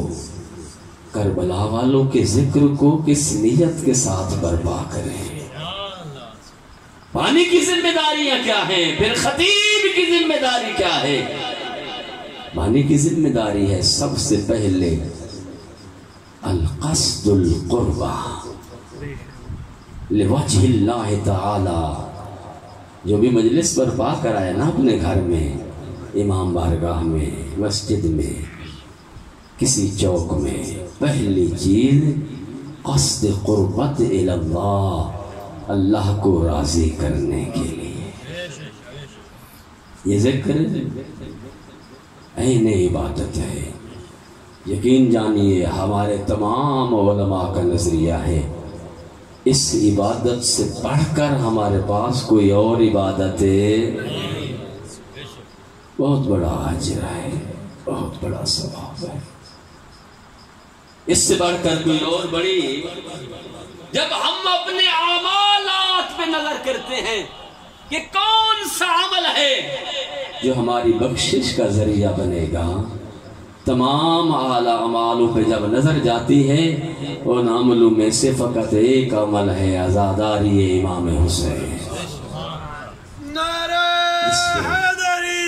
کربلا والوں کے ذکر کو کس نیت کے ساتھ برپا کریں۔ بانی کی ذمہ داریاں کیا ہیں؟ پھر خطیب کی ذمہ داری کیا ہے؟ بانی کی ذمہ داری ہے سب سے پہلے القصد القربہ لوجہ اللہ تعالی۔ جو بھی مجلس برپا کرائے نا اپنے گھر میں، امام بارگاہ میں، مسجد میں، کسی چوک میں، پہلی چیز قصد قربت اللہ، اللہ کو راضی کرنے کے لیے۔ یہ ذکر عین عبادت ہے۔ یقین جانیے ہمارے تمام علماء کا نظریہ ہے اس عبادت سے پڑھ کر ہمارے پاس کوئی اور عبادت ہے بہت بڑا اجر ہے، بہت بڑا ثواب ہے۔ اس سے بڑھ کر کوئی اور بڑی، جب ہم اپنے اعمالات پہ نظر کرتے ہیں کہ کون سا عمل ہے جو ہماری بخشش کا ذریعہ بنے گا، تمام اعلیٰ اعمالوں پہ جب نظر جاتی ہے ان عملوں میں سے فقط ایک عمل ہے عزاداری امام حسین۔ نعرہ حیدری،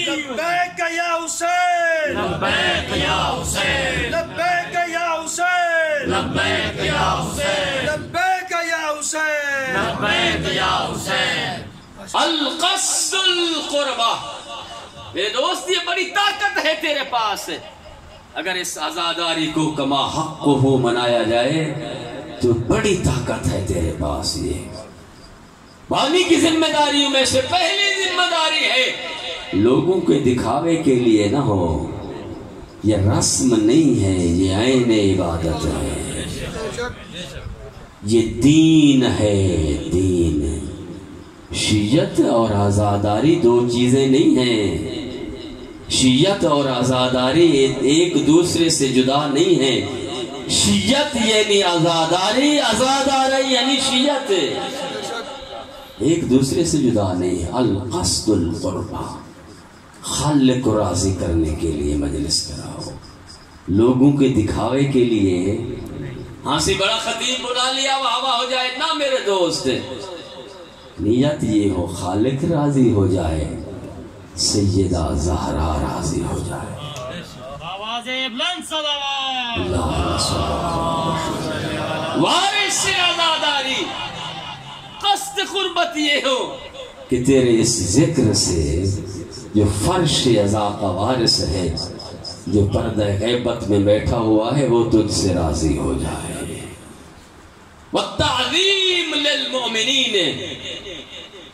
لبیک یا حسین، لبیک یا حسین، لبیک یا حسین، لبیک یا حسین، لبیک یا حسین، لبیک یا حسین۔ القصد القربہ، میرے دوست یہ بڑی طاقت ہے تیرے پاس۔ اگر اس عزاداری کو کما حق ہو منایا جائے تو بڑی طاقت ہے تیرے پاس۔ یہ بانی کی ذمہ داریوں میں سے پہلی ذمہ داری ہے لوگوں کے دکھاوے کے لیے نہ ہو، یہ رسم نہیں ہے، یہ عین عبادت ہے، یہ دین ہے، دین۔ شیعت اور عزاداری دو چیزیں نہیں ہیں، شیعت اور عزاداری ایک دوسرے سے جدا نہیں ہیں۔ شیعت یعنی عزاداری، عزاداری یعنی شیعت، ایک دوسرے سے جدا نہیں۔ القصد القربہ، خالق کو راضی کرنے کے لیے مجلس کراؤ، لوگوں کے دکھاوے کے لیے۔ ہاں بڑا خطیب بنا لیا واہ ہو جائے نہ میرے دوست، نیت یہ ہو خالق راضی ہو جائے، سیدہ زہرا راضی ہو جائے۔ آواز بلند صلوات، اللہم صلی اللہ علیہ وسلم۔ وارث عزاداری، قصد قربت یہ ہو کہ تیرے اس ذکر سے جو فرش عزا کا وارث ہے، جو پردہ غیبت میں بیٹھا ہوا ہے، وہ تجھ سے راضی ہو جائے۔ والتعظیم للمؤمنین،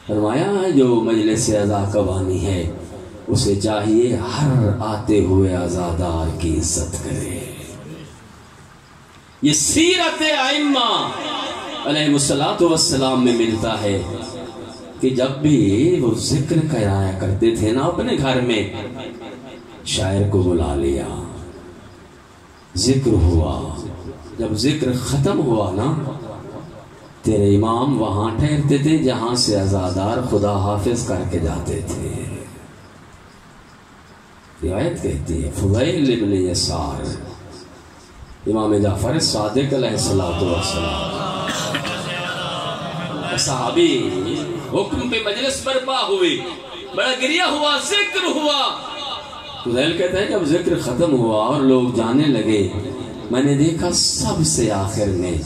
فرمایا جو مجلس عزا کا بانی ہے اسے چاہیے ہر آتے ہوئے عزادار کی عزت کرے۔ یہ سیرت ائمہ علیہ السلام میں ملتا ہے کہ جب بھی وہ ذکر کرایا کرتے تھے نا اپنے گھر میں، شاعر کو بلا لیا، ذکر ہوا، جب ذکر ختم ہوا نا تیرے امام وہاں ٹھہرتے تھے جہاں سے عزادار خدا حافظ کر کے جاتے تھے۔ روایت کہتی ہے فضیل ابن یسار، امام جعفر صادق علیہ السلام صحابی، حکم پہ مجلس برپا ہوئی، بڑا گریہ ہوا، ذکر ہوا۔ فضیل کہتے ہیں جب ذکر ختم ہوا اور لوگ جانے لگے، میں نے دیکھا سب سے آخر میں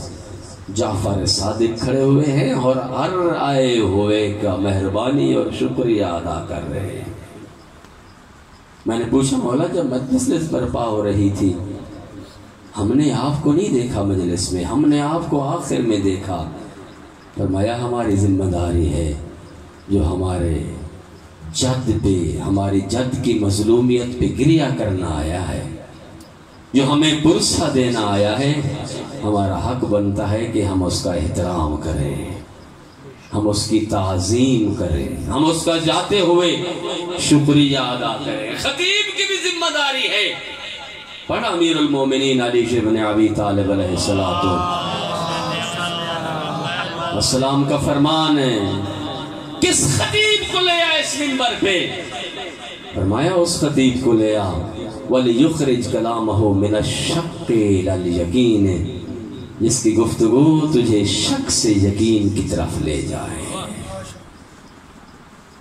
جعفر صادق کھڑے ہوئے ہیں اور ہر آئے ہوئے کا مہربانی اور شکریہ ادا کر رہے ہیں۔ میں نے پوچھا مولا جب مجلس برپا ہو رہی تھی ہم نے آپ کو نہیں دیکھا مجلس میں، ہم نے آپ کو آخر میں دیکھا۔ فرمایا ہماری ذمہ داری ہے جو ہمارے جد پہ، ہماری جد کی مظلومیت پہ گریہ کرنا آیا ہے، جو ہمیں پرسہ دینا آیا ہے، ہمارا حق بنتا ہے کہ ہم اس کا احترام کریں، ہم اس کی تعظیم کریں، ہم اس کا جاتے ہوئے شکریہ ادا کریں۔ خطیب کی بھی ذمہ داری ہے۔ پڑھا امیر المومنین علی بن ابی طالب علیہ السلام، والسلام کا فرمان ہے، کس خطیب کو لے آئے اس منبر پہ؟ فرمایا اس خطیب کو لے آ وَلِيُخْرِجْ كَلَامَهُ مِنَ الشَّقِّ إِلَى الْيَقِينِ، جس کی گفتگو تجھے شک سے یقین کی طرف لے جائے۔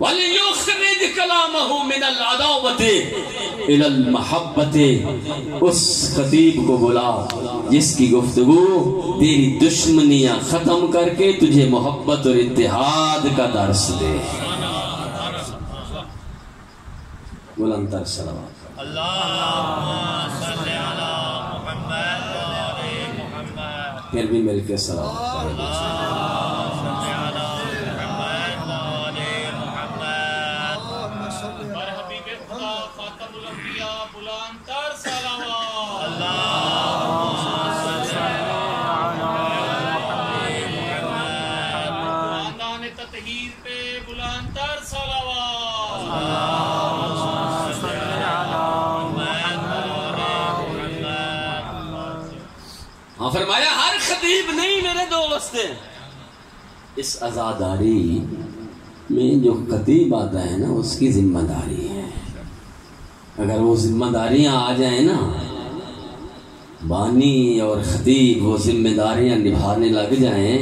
وَلِيُخْرِجْ كَلَامَهُ مِنَ الْعَدَاوَةِ إِلَى الْمَحَبَّةِ، اس خطیب کو بلا جس کی گفتگو تیری دشمنیاں ختم کر کے تجھے محبت اور اتحاد کا درس دے۔ بلند تر صلوات۔ اللہم صلی علی محمد و آل محمد۔ پھر بھی مل کے صلوات۔ فرمایا ہر خطیب نہیں میرے دوست، اس عزاداری میں جو خطیب آتا ہے نا اس کی ذمہ داری ہے۔ اگر وہ ذمہ داریاں آ جائیں نا، بانی اور خطیب وہ ذمہ داریاں نبھانے لگ جائیں،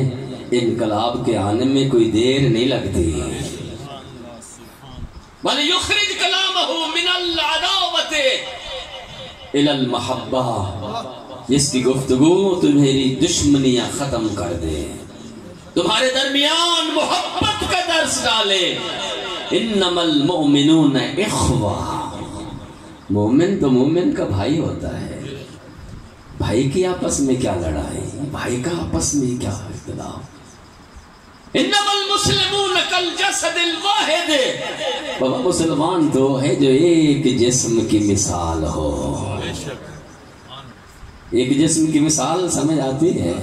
انقلاب کے آنے میں کوئی دیر نہیں لگتی۔ وَلِيُخْرِجْ كَلَامَهُ مِنَ الْعَدَاوَةِ إِلَى الْمَحَبَّةِ، جس کی گفتگو تمہاری دشمنیاں ختم کر دے، تمہارے درمیان محبت کا درس ڈالے۔ انما المؤمنون اخوہ، مومن تو مومن کا بھائی ہوتا ہے، بھائی کی آپس میں کیا لڑائی، بھائی کا آپس میں کیا اختلاف۔ انما المسلمون کالجسد الواحد، بابا مسلمان تو ہے جو ایک جسم کی مثال ہو۔ ایک جسم کی مثال سمجھ آتی ہے؟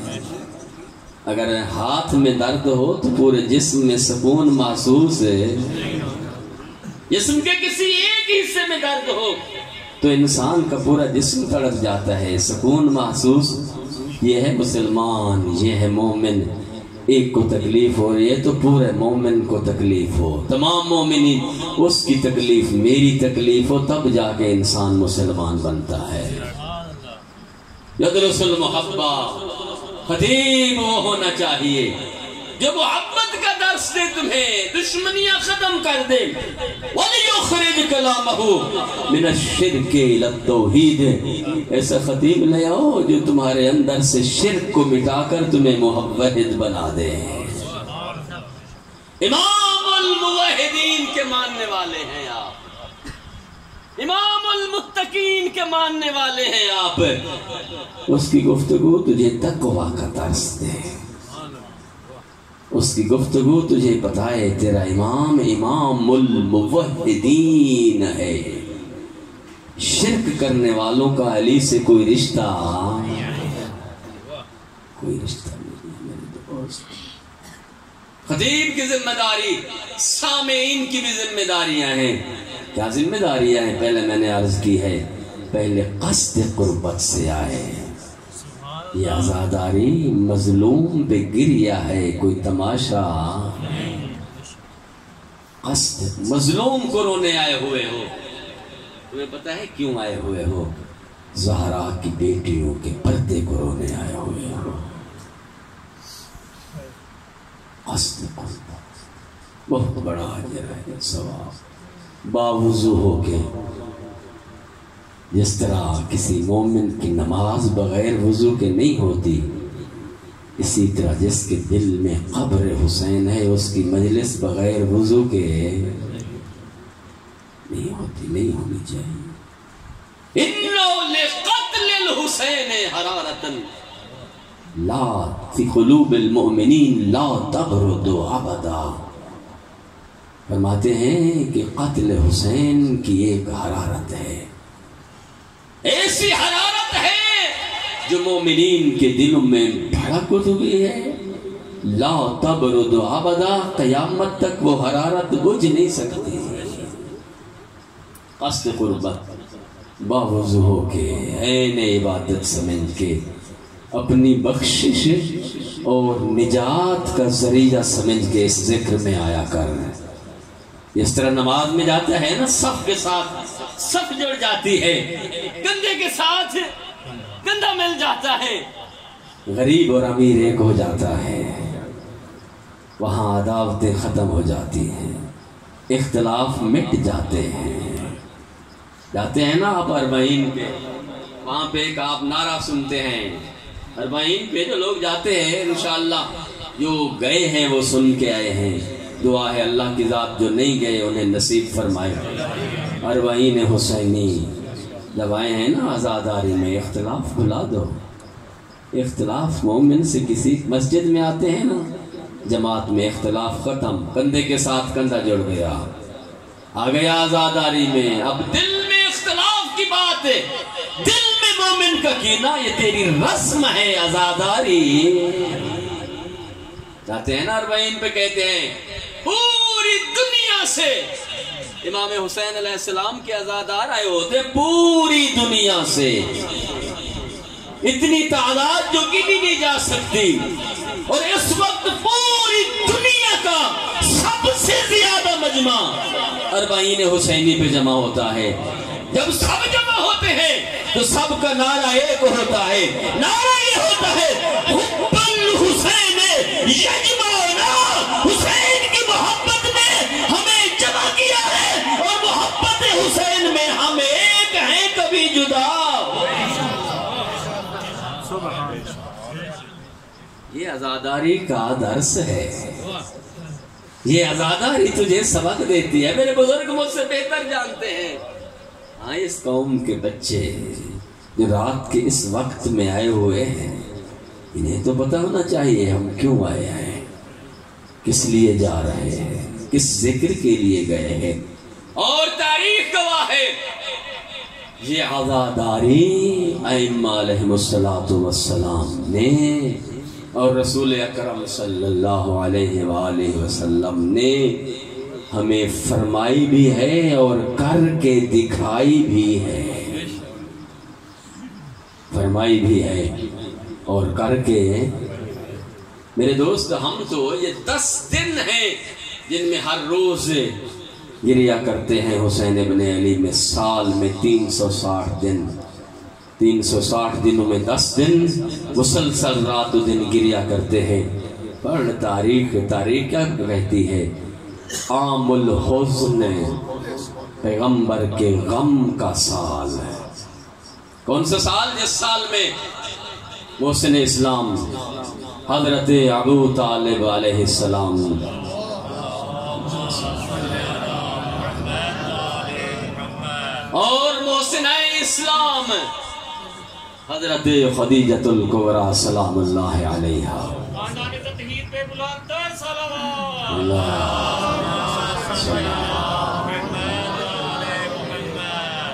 اگر ہاتھ میں درد ہو تو پورے جسم میں سکون محسوس ہے، جسم کے کسی ایک حصے میں درد ہو تو انسان کا پورا جسم تڑپ جاتا ہے، سکون محسوس۔ یہ ہے مسلمان، یہ ہے مومن۔ ایک کو تکلیف ہو رہی ہے تو پورے مومن کو تکلیف ہو، تمام مومنین اس کی تکلیف میری تکلیف ہو، تب جا کے انسان مسلمان بنتا ہے۔ یدرس المحبہ، خطیب وہ ہونا چاہیے جو محبت کا درس دے، تمہیں دشمنیاں ختم کر دے۔ وَلِيُخْرِجْ كَلَامَهُ مِنَ الشِّرْكِ إِلَى التَّوْحِيدِ، ایسا خطیب لے آؤ جو تمہارے اندر سے شرک کو مٹا کر تمہیں موحد بنا دے۔ امام الموحدین کے ماننے والے ہیں آپ، امام المتقین کے ماننے والے ہیں آپ، اس کی گفتگو تجھے تقویٰ کا درس دے، اس کی گفتگو تجھے بتائے تیرا امام امام الموحدین ہے۔ شرک کرنے والوں کا علی سے کوئی رشتہ نہیں میرے دوست۔ خطیب کی ذمہ داری، سامعین کی بھی ذمہ داریاں ہیں۔ کیا ذمہ داریاں ہیں؟ پہلے میں نے عرض کی ہے، پہلے قصد قربت سے آئے۔ یہ عزاداری مظلوم پہ گریا ہے، کوئی تماشا۔ قصد مظلوم کو رونے آئے ہوئے ہو، تمہیں پتہ ہے کیوں آئے ہوئے ہو؟ زہرا کی بیٹیوں کے پردے کو رونے آئے ہوئے ہو۔ قصد قربت بہت بڑا اجر ہے، ثواب۔ باوضو ہو کے، جس طرح کسی مومن کی نماز بغیر وضو کے نہیں ہوتی، اسی طرح جس کے دل میں قبر حسین ہے اس کی مجلس بغیر وضو کے نہیں ہوتی، نہیں ہونی چاہیے۔ اِنَّهُ لِقَتْلِ الْحُسَيْنِ حَرَارَةً لَا فِي قُلُوبِ الْمُؤْمِنِينَ لَا تَبْرُدُ أَبَدًا، فرماتے ہیں کہ قتل حسین کی ایک حرارت ہے، ایسی حرارت ہے جو مومنین کے دلوں میں بھڑک اٹھی ہے۔ لا تبرد ابدا، قیامت تک وہ حرارت بجھ نہیں سکتی۔ قصد قربت باوضو ہو کے، عین عبادت سمجھ کے اپنی بخشش اور نجات کا ذریعہ سمجھ کے اس ذکر میں آیا کر. اس طرح نماز میں جاتا ہے نا، صف کے ساتھ صف جڑ جاتی ہے، کندھے کے ساتھ کندھا مل جاتا ہے، غریب اور امیر ایک ہو جاتا ہے، وہاں عداوتیں ختم ہو جاتی ہیں، اختلاف مٹ جاتے ہیں. جاتے ہیں نا آپ اربعین پہ، وہاں پہ ایک آپ نعرہ سنتے ہیں. اربعین پہ جو لوگ جاتے ہیں انشاءاللہ جو گئے ہیں وہ سن کے آئے ہیں. دعا ہے اللہ کی ذات جو نہیں گئے انہیں نصیب فرمائے. اربعین حسینی جب آئے ہیں نا عزاداری میں، اختلاف بھلا دو. اختلاف مومن سے کسی مسجد میں آتے ہیں نا، جماعت میں اختلاف ختم، کندھے کے ساتھ کندھا جڑ گیا، آ گیا عزاداری میں. اب دل میں اختلاف کی بات ہے، دل میں مومن کا کینہ، یہ تیری رسم ہے عزاداری. جاتے ہیں نا اربعین پہ، کہتے ہیں پوری دنیا سے امام حسین علیہ السلام کے عزادار آئے ہوتے، پوری دنیا سے، اتنی تعداد جو گنی نہیں جا سکتی. اور اس وقت پوری دنیا کا سب سے زیادہ مجمع اربعین حسینی پہ جمع ہوتا ہے. جب سب جمع ہوتے ہیں تو سب کا نعرہ ایک ہوتا ہے، نعرہ یہ ہوتا ہے حب الحسین یجمعنا، حسین کی محبت نے ہمیں جمع کیا ہے اور محبت حسین میں ہم ایک ہیں، کبھی جدا. یہ عزاداری کا درس ہے، یہ عزاداری تجھے سبق دیتی ہے. میرے بزرگ مجھ سے بہتر جانتے ہیں. ہاں اس قوم کے بچے جو رات کے اس وقت میں آئے ہوئے ہیں، انہیں تو پتہ ہونا چاہیے ہم کیوں آئے ہیں، کس لیے جا رہے ہیں، کس ذکر کے لیے گئے ہیں. اور تاریخ گواہ ہے یہ عزاداری ائمہ علیہم السلام نے اور رسول اکرم صلی اللہ علیہ وآلہ وسلم نے ہمیں فرمائی بھی ہے اور کر کے دکھائی بھی ہے. فرمائی بھی ہے اور کر کے. میرے دوست ہم تو یہ 10 دن ہیں جن میں ہر روز گریا کرتے ہیں حسین ابن علی میں. سال میں 360 دن، 360 دنوں میں 10 دن مسلسل رات و دن گریا کرتے ہیں. پڑھ تاریخ کیا کہتی ہے؟ عام الحزن پیغمبر کے غم کا سال ہے. کون سا سال؟ جس سال میں محسن اسلام حضرت ابو طالب علیہ السلام اور محسن اسلام حضرت خدیجۃ الکبریٰ سلام اللہ علیہا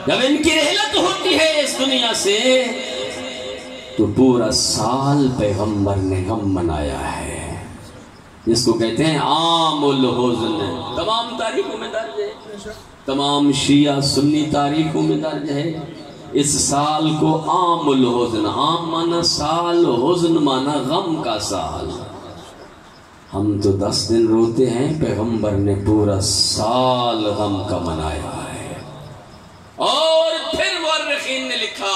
جب ان کی رحلت ہوتی ہے اس دنیا سے تو پورا سال پیغمبر نے غم منایا ہے، جس کو کہتے ہیں عام الحزن. تمام تاریخوں میں درج ہے، تمام شیعہ سنی تاریخوں میں درج ہے. اس سال کو عام الحزن، عام مانا سال، حزن مانا غم کا سال. ہم تو 10 دن روتے ہیں، پیغمبر نے پورا سال غم کا منایا ہے. اور پھر مورخین نے لکھا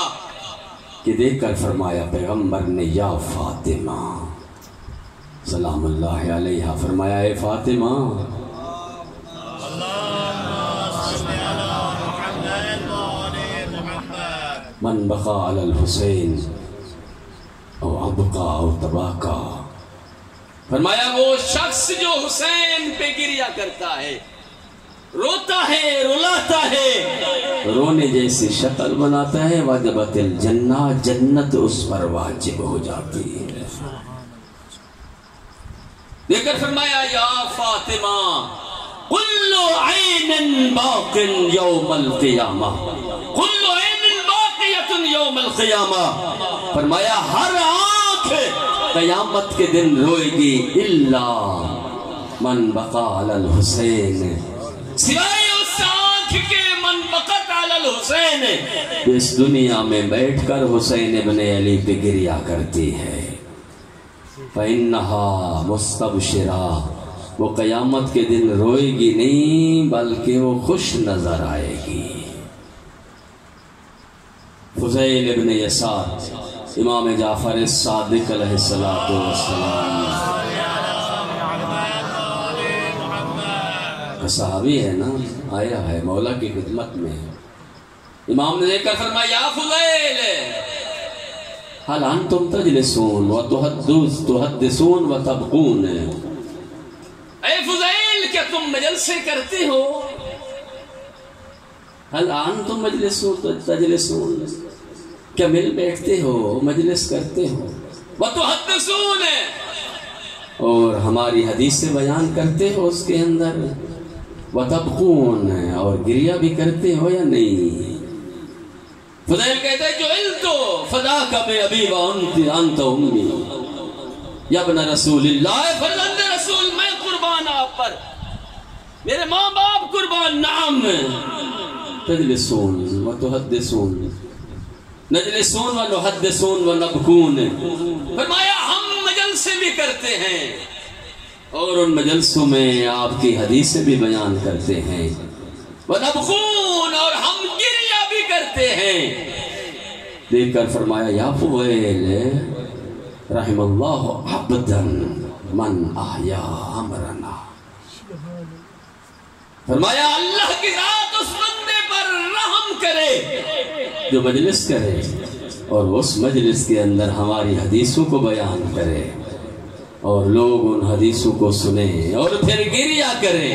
کہ دیکھ کر فرمایا پیغمبر نے یا فاطمہ سلام اللہ علیہا، فرمایا اے فاطمہ من بقا علی الحسین او ابقا او تباکا، فرمایا وہ شخص جو حسین پہ گریا کرتا ہے، روتا ہے، رلاتا ہے، رونے جیسی شکل بناتا ہے، وجبت الجنہ، جنت اس پر واجب ہو جاتی ہے. دیکھ کر فرمایا یا فاطمہ کل عین باق یوم القیامہ، کل عین باقیۃ یوم القیامہ، فرمایا ہر آنکھ قیامت کے دن روئے گی الا من بقا علی الحسین، سوائے اس آنکھ کے من بقت علی الحسین، اس دنیا میں بیٹھ کر حسین ابن علی پہ گریا کرتی ہے۔ فَإِنَّهَا مُسْتَبْشِرَةٌ، وہ قیامت کے دن روئے گی نہیں بلکہ وہ خوش نظر آئے گی۔ فضیل ابن یسار امام جعفر الصادق علیہ السلام کا صحابی ہے نا، آیا ہے مولا کی خدمت میں، امام نے دیکھ کر فرمایا یا فضیل حل انتم تجلسون وتحدثون وتبقون، اے فضیل کیا تم مجلسیں کرتے ہو؟ حل انتم تجلسون، کیا مل بیٹھتے ہو، مجلس کرتے ہو؟ وتحدثون، اور ہماری حدیثیں بیان کرتے ہو اس کے اندر، وتبقون، اور گریہ بھی کرتے ہو یا نہیں؟ فضیل کہتا ہے جعلت فداک بابی وانت امی، یا ابن رسول اللہ، فرزند رسول میں قربان آپ پر، میرے ماں باپ قربان، نعم۔ تجلسون وتحدثون، نجلسون ونحدثون ونبکون، فرمایا ہم مجلسیں بھی کرتے ہیں اور ان مجلسوں میں آپ کی حدیثیں بھی بیان کرتے ہیں، ونبکون، اور ہم گریہ بھی کرتے ہیں۔ دیکھ کر فرمایا یا فضیل رحم اللہ عبدا من احیا امرنا، فرمایا اللہ کی ذات اس بندے پر رحم کرے جو مجلس کرے اور اس مجلس کے اندر ہماری حدیثوں کو بیان کرے اور لوگ ان حدیثوں کو سنیں اور پھر گریہ کریں،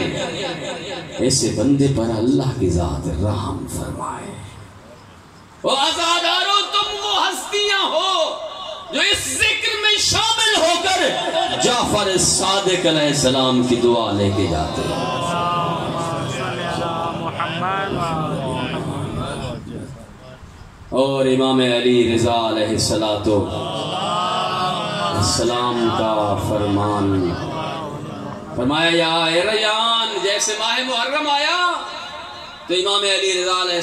ایسے بندے پر اللہ کی ذات رحم فرمائے۔ اور عزادارو تم وہ ہستیاں ہو جو اس ذکر میں شامل ہو کر جعفر الصادق علیہ السلام کی دعا لے کے جاتے ہیں۔ اور امام علی رضا علیہ السلام کا فرمان، فرمایا یا ریان، جیسے ماہ محرم آیا تو امام علی رضا علیہ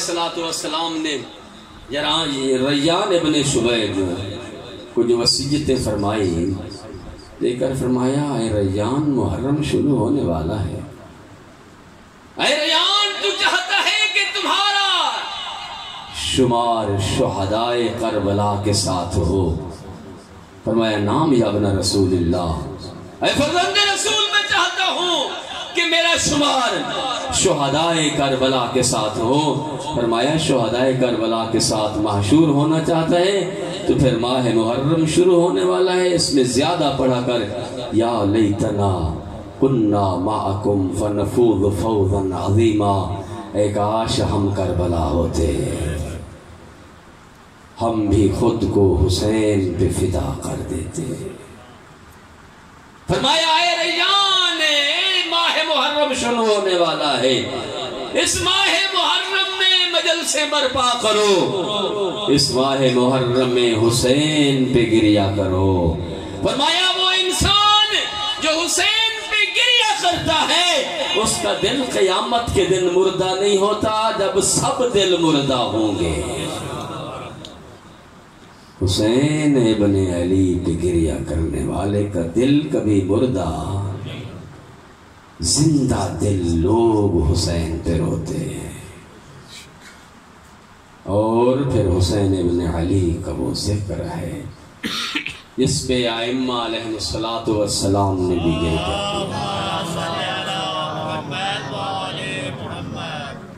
السلام نے ریان ابن شبیب کو جو وصیتیں فرمائی، لے کر فرمایا اے ریان محرم شروع ہونے والا ہے، اے ریان تو چاہتا ہے کہ تمہارا شمار شہدائے کربلا کے ساتھ ہو، فرمایا نام یا ابن رسول اللہ، اے فرزند رسول میں چاہتا ہوں کہ میرا شمار شہدائے کربلا کے ساتھ ہو، فرمایا شہدائے کربلا کے ساتھ محشور ہونا چاہتا ہے تو پھر ماہ محرم شروع ہونے والا ہے، اس میں زیادہ پڑھا کر یا لیتنا کننا معکم فنفوذ فوزا عظیما، اے کاش ہم کربلا ہوتے، ہم بھی خود کو حسین پہ فدا کر دیتے۔ فرمایا اے ریان ماہ محرم شروع ہونے والا ہے، اس ماہ محرم میں مجلسیں برپا کرو، اس ماہ محرم میں حسین پہ گریہ کرو۔ فرمایا وہ انسان جو حسین پہ گریہ کرتا ہے اس کا دل قیامت کے دن مردہ نہیں ہوتا جب سب دل مردہ ہوں گے۔ حسین ابن علی پہ گریہ کرنے والے کا دل کبھی مردہ، زندہ دل لوگ حسین پہ روتے ہیں، اور پھر حسین ابن علی کا وہ ذکر ہے جس پہ ائمہ علیہ السلام نے بھی گرے کرتے ہیں۔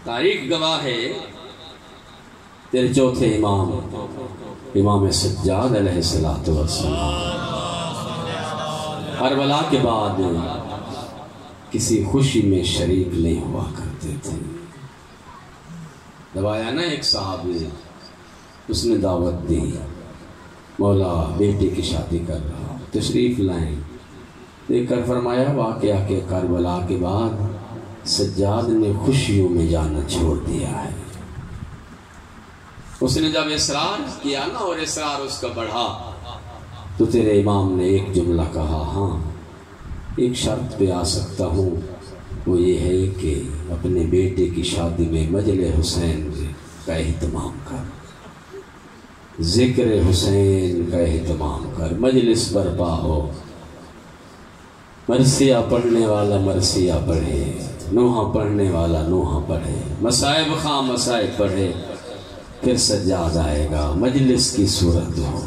تاریخ گواہ ہے تیرے چوتھے امام سجاد علیہ السلام کربلا کے بعد کسی خوشی میں شریک نہیں ہوا کرتے تھے۔ دبایا نا ایک صاحب نے، اس نے دعوت دی، مولا بیٹی کی شادی کر رہا، تشریف لائیں، دیکھ کر فرمایا واقعہ کے کربلا کے بعد سجاد نے خوشیوں میں جانا چھوڑ دیا ہے۔ اس نے جب اصرار کیا نا اور اصرار اس کا بڑھا تو تیرے امام نے ایک جملہ کہا، ہاں ایک شرط پہ آ سکتا ہوں، وہ یہ ہے کہ اپنے بیٹے کی شادی میں مجلس حسین کا اہتمام کر، ذکر حسین کا اہتمام کر، مجلس برپا ہو، مرثیہ پڑھنے والا مرثیہ پڑھے، نوحہ پڑھنے والا نوحہ پڑھے، مصائب خواہ مصائب پڑھے، پھر سجاد آئے گا، مجلس کی صورت ہو۔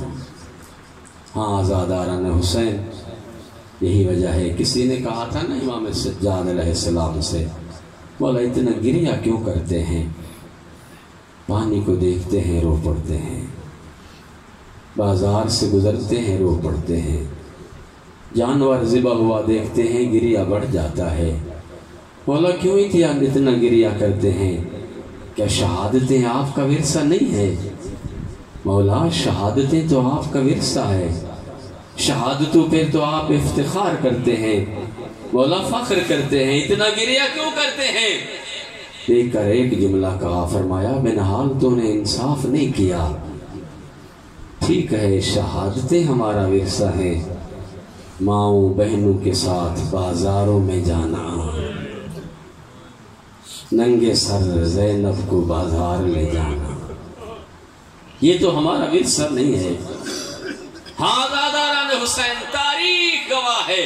ہاں عزاداران حسین، یہی وجہ ہے کسی نے کہا تھا نا امام سجاد علیہ السلام سے، مولا اتنا گریہ کیوں کرتے ہیں؟ پانی کو دیکھتے ہیں رو پڑتے ہیں، بازار سے گزرتے ہیں رو پڑتے ہیں، جانور ذبح ہوا دیکھتے ہیں گریہ بڑھ جاتا ہے۔ مولا کیوں اتنا گریہ کرتے ہیں؟ کیا شہادتیں آپ کا ورثہ نہیں ہے؟ مولا شہادتیں تو آپ کا ورثہ ہے، شہادتوں پہ تو آپ افتخار کرتے ہیں، مولا فخر کرتے ہیں، اتنا گریہ کیوں کرتے ہیں؟ دیکھ کر ایک جملہ کہا، فرمایا بنحال تو نے انصاف نہیں کیا، ٹھیک ہے شہادتیں ہمارا ورثہ ہے، ماؤں بہنوں کے ساتھ بازاروں میں جانا، ننگے سر زینب کو بازار لے جانا، یہ تو ہمارا ورثہ نہیں ہے۔ ہاں عزاداران حسین، تاریخ گواہ ہے۔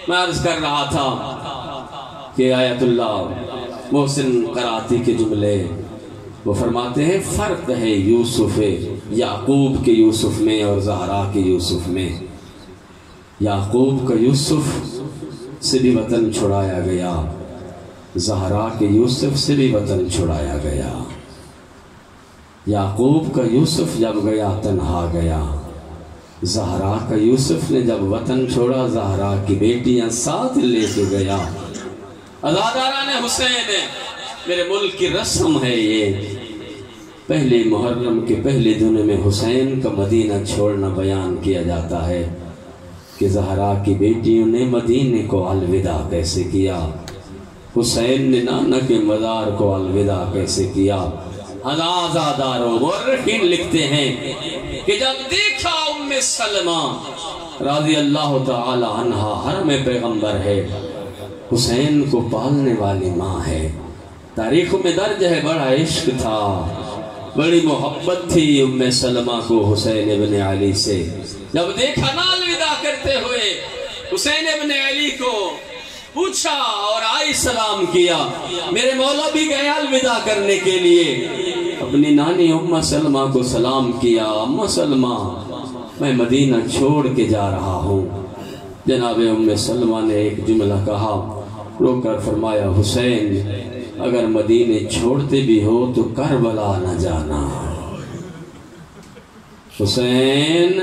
میں عرض کر رہا تھا کہ آیت اللہ محسن قراتی کے جملے وہ فرماتے ہیں فرق ہے یوسف یعقوب کے یوسف میں اور زہرا کے یوسف میں۔ یعقوب کا یوسف سے بھی وطن چھڑایا گیا، زہرا کے یوسف سے بھی وطن چھڑایا گیا۔ یعقوب کا یوسف جب گیا تنہا گیا، زہرا کا یوسف نے جب وطن چھوڑا زہرا کی بیٹیاں ساتھ لے کے گیا۔ عزاداران حسین، میرے ملک کی رسم ہے یہ، پہلے محرم کے پہلے دن میں حسین کا مدینہ چھوڑنا بیان کیا جاتا ہے کہ زہرا کی بیٹیوں نے مدینے کو الوداع کیسے کیا، حسین نے نانا کے مزار کو الوداع کیسے کیا۔ عزاداروں، مورخین لکھتے ہیں کہ جب دیکھا ام سلمہ رضی اللہ تعالی عنہا حرم پیغمبر ہے، حسین کو پالنے والی ماں ہے، تاریخ میں درج ہے بڑا عشق تھا، بڑی محبت تھی ام سلمہ کو حسین ابن علی سے۔ جب دیکھا نا الوداع کرتے ہوئے حسین ابن علی کو، پوچھا اور آئی سلام کیا، میرے مولا بھی گئے الوداع کرنے کے لیے، اپنی نانی ام سلمہ کو سلام کیا، ام سلمہ میں مدینہ چھوڑ کے جا رہا ہوں۔ جناب ام سلمہ نے ایک جملہ کہا، رو کر فرمایا حسین اگر مدینے چھوڑتے بھی ہو تو کربلا نہ جانا، حسین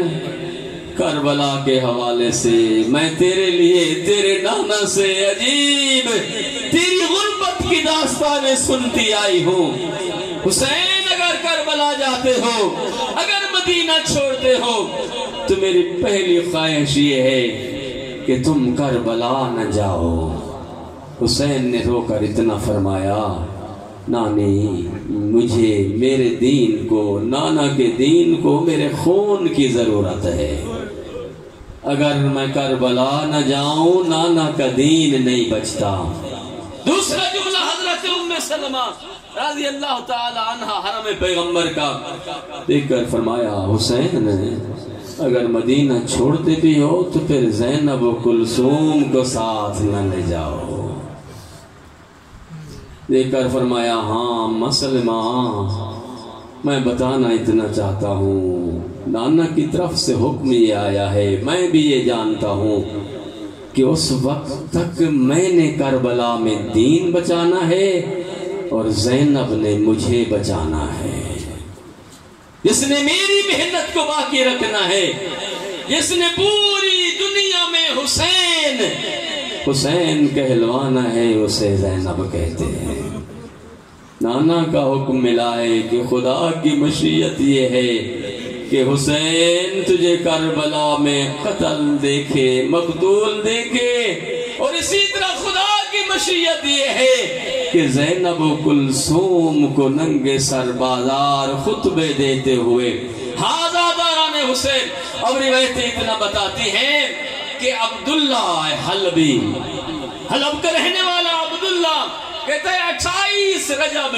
کربلا کے حوالے سے میں تیرے لیے تیرے نانا سے عجیب تیری غربت کی داستانیں سنتی آئی ہوں۔ حسین اگر کربلا جاتے ہو، اگر مدینہ چھوڑتے ہو تو میری پہلی خواہش یہ ہے کہ تم کربلا نہ جاؤ۔ حسین نے رو کر اتنا فرمایا، نانی مجھے میرے دین کو، نانا کے دین کو میرے خون کی ضرورت ہے، اگر میں کربلا نہ جاؤں نانا کا دین نہیں بچتا۔ دوسرا جملہ حضرت ام سلمہ رضی اللہ تعالی عنہ حرم پیغمبر کا دیکھ کر فرمایا، حسین اگر مدینہ چھوڑتے بھی ہو تو پھر زینب و کلثوم کو ساتھ نہ لے جاؤ۔ دیکھ کر فرمایا، ہاں مسلمہ میں بتانا اتنا چاہتا ہوں، نانا کی طرف سے حکم یہ آیا ہے، میں بھی یہ جانتا ہوں کہ اس وقت تک میں نے کربلا میں دین بچانا ہے اور زینب نے مجھے بچانا ہے، جس نے میری محنت کو باقی رکھنا ہے، جس نے پوری دنیا میں حسین حسین کہلوانا ہے اسے زینب کہتے ہیں۔ نانا کا حکم ملا ہے کہ خدا کی مشیت یہ ہے کہ حسین تجھے کربلا میں قتل دیکھے، مقتول دیکھے، اور اسی طرح خدا کی مشیت یہ ہے کہ زینب و کلثوم کو ننگے سر بازار خطبے دیتے ہوئے۔ عزاداران حسین، اور روایتیں اتنا بتاتی ہیں کہ عبداللہ حلبی، حلب کا رہنے والا کہتا ہے 28 رجب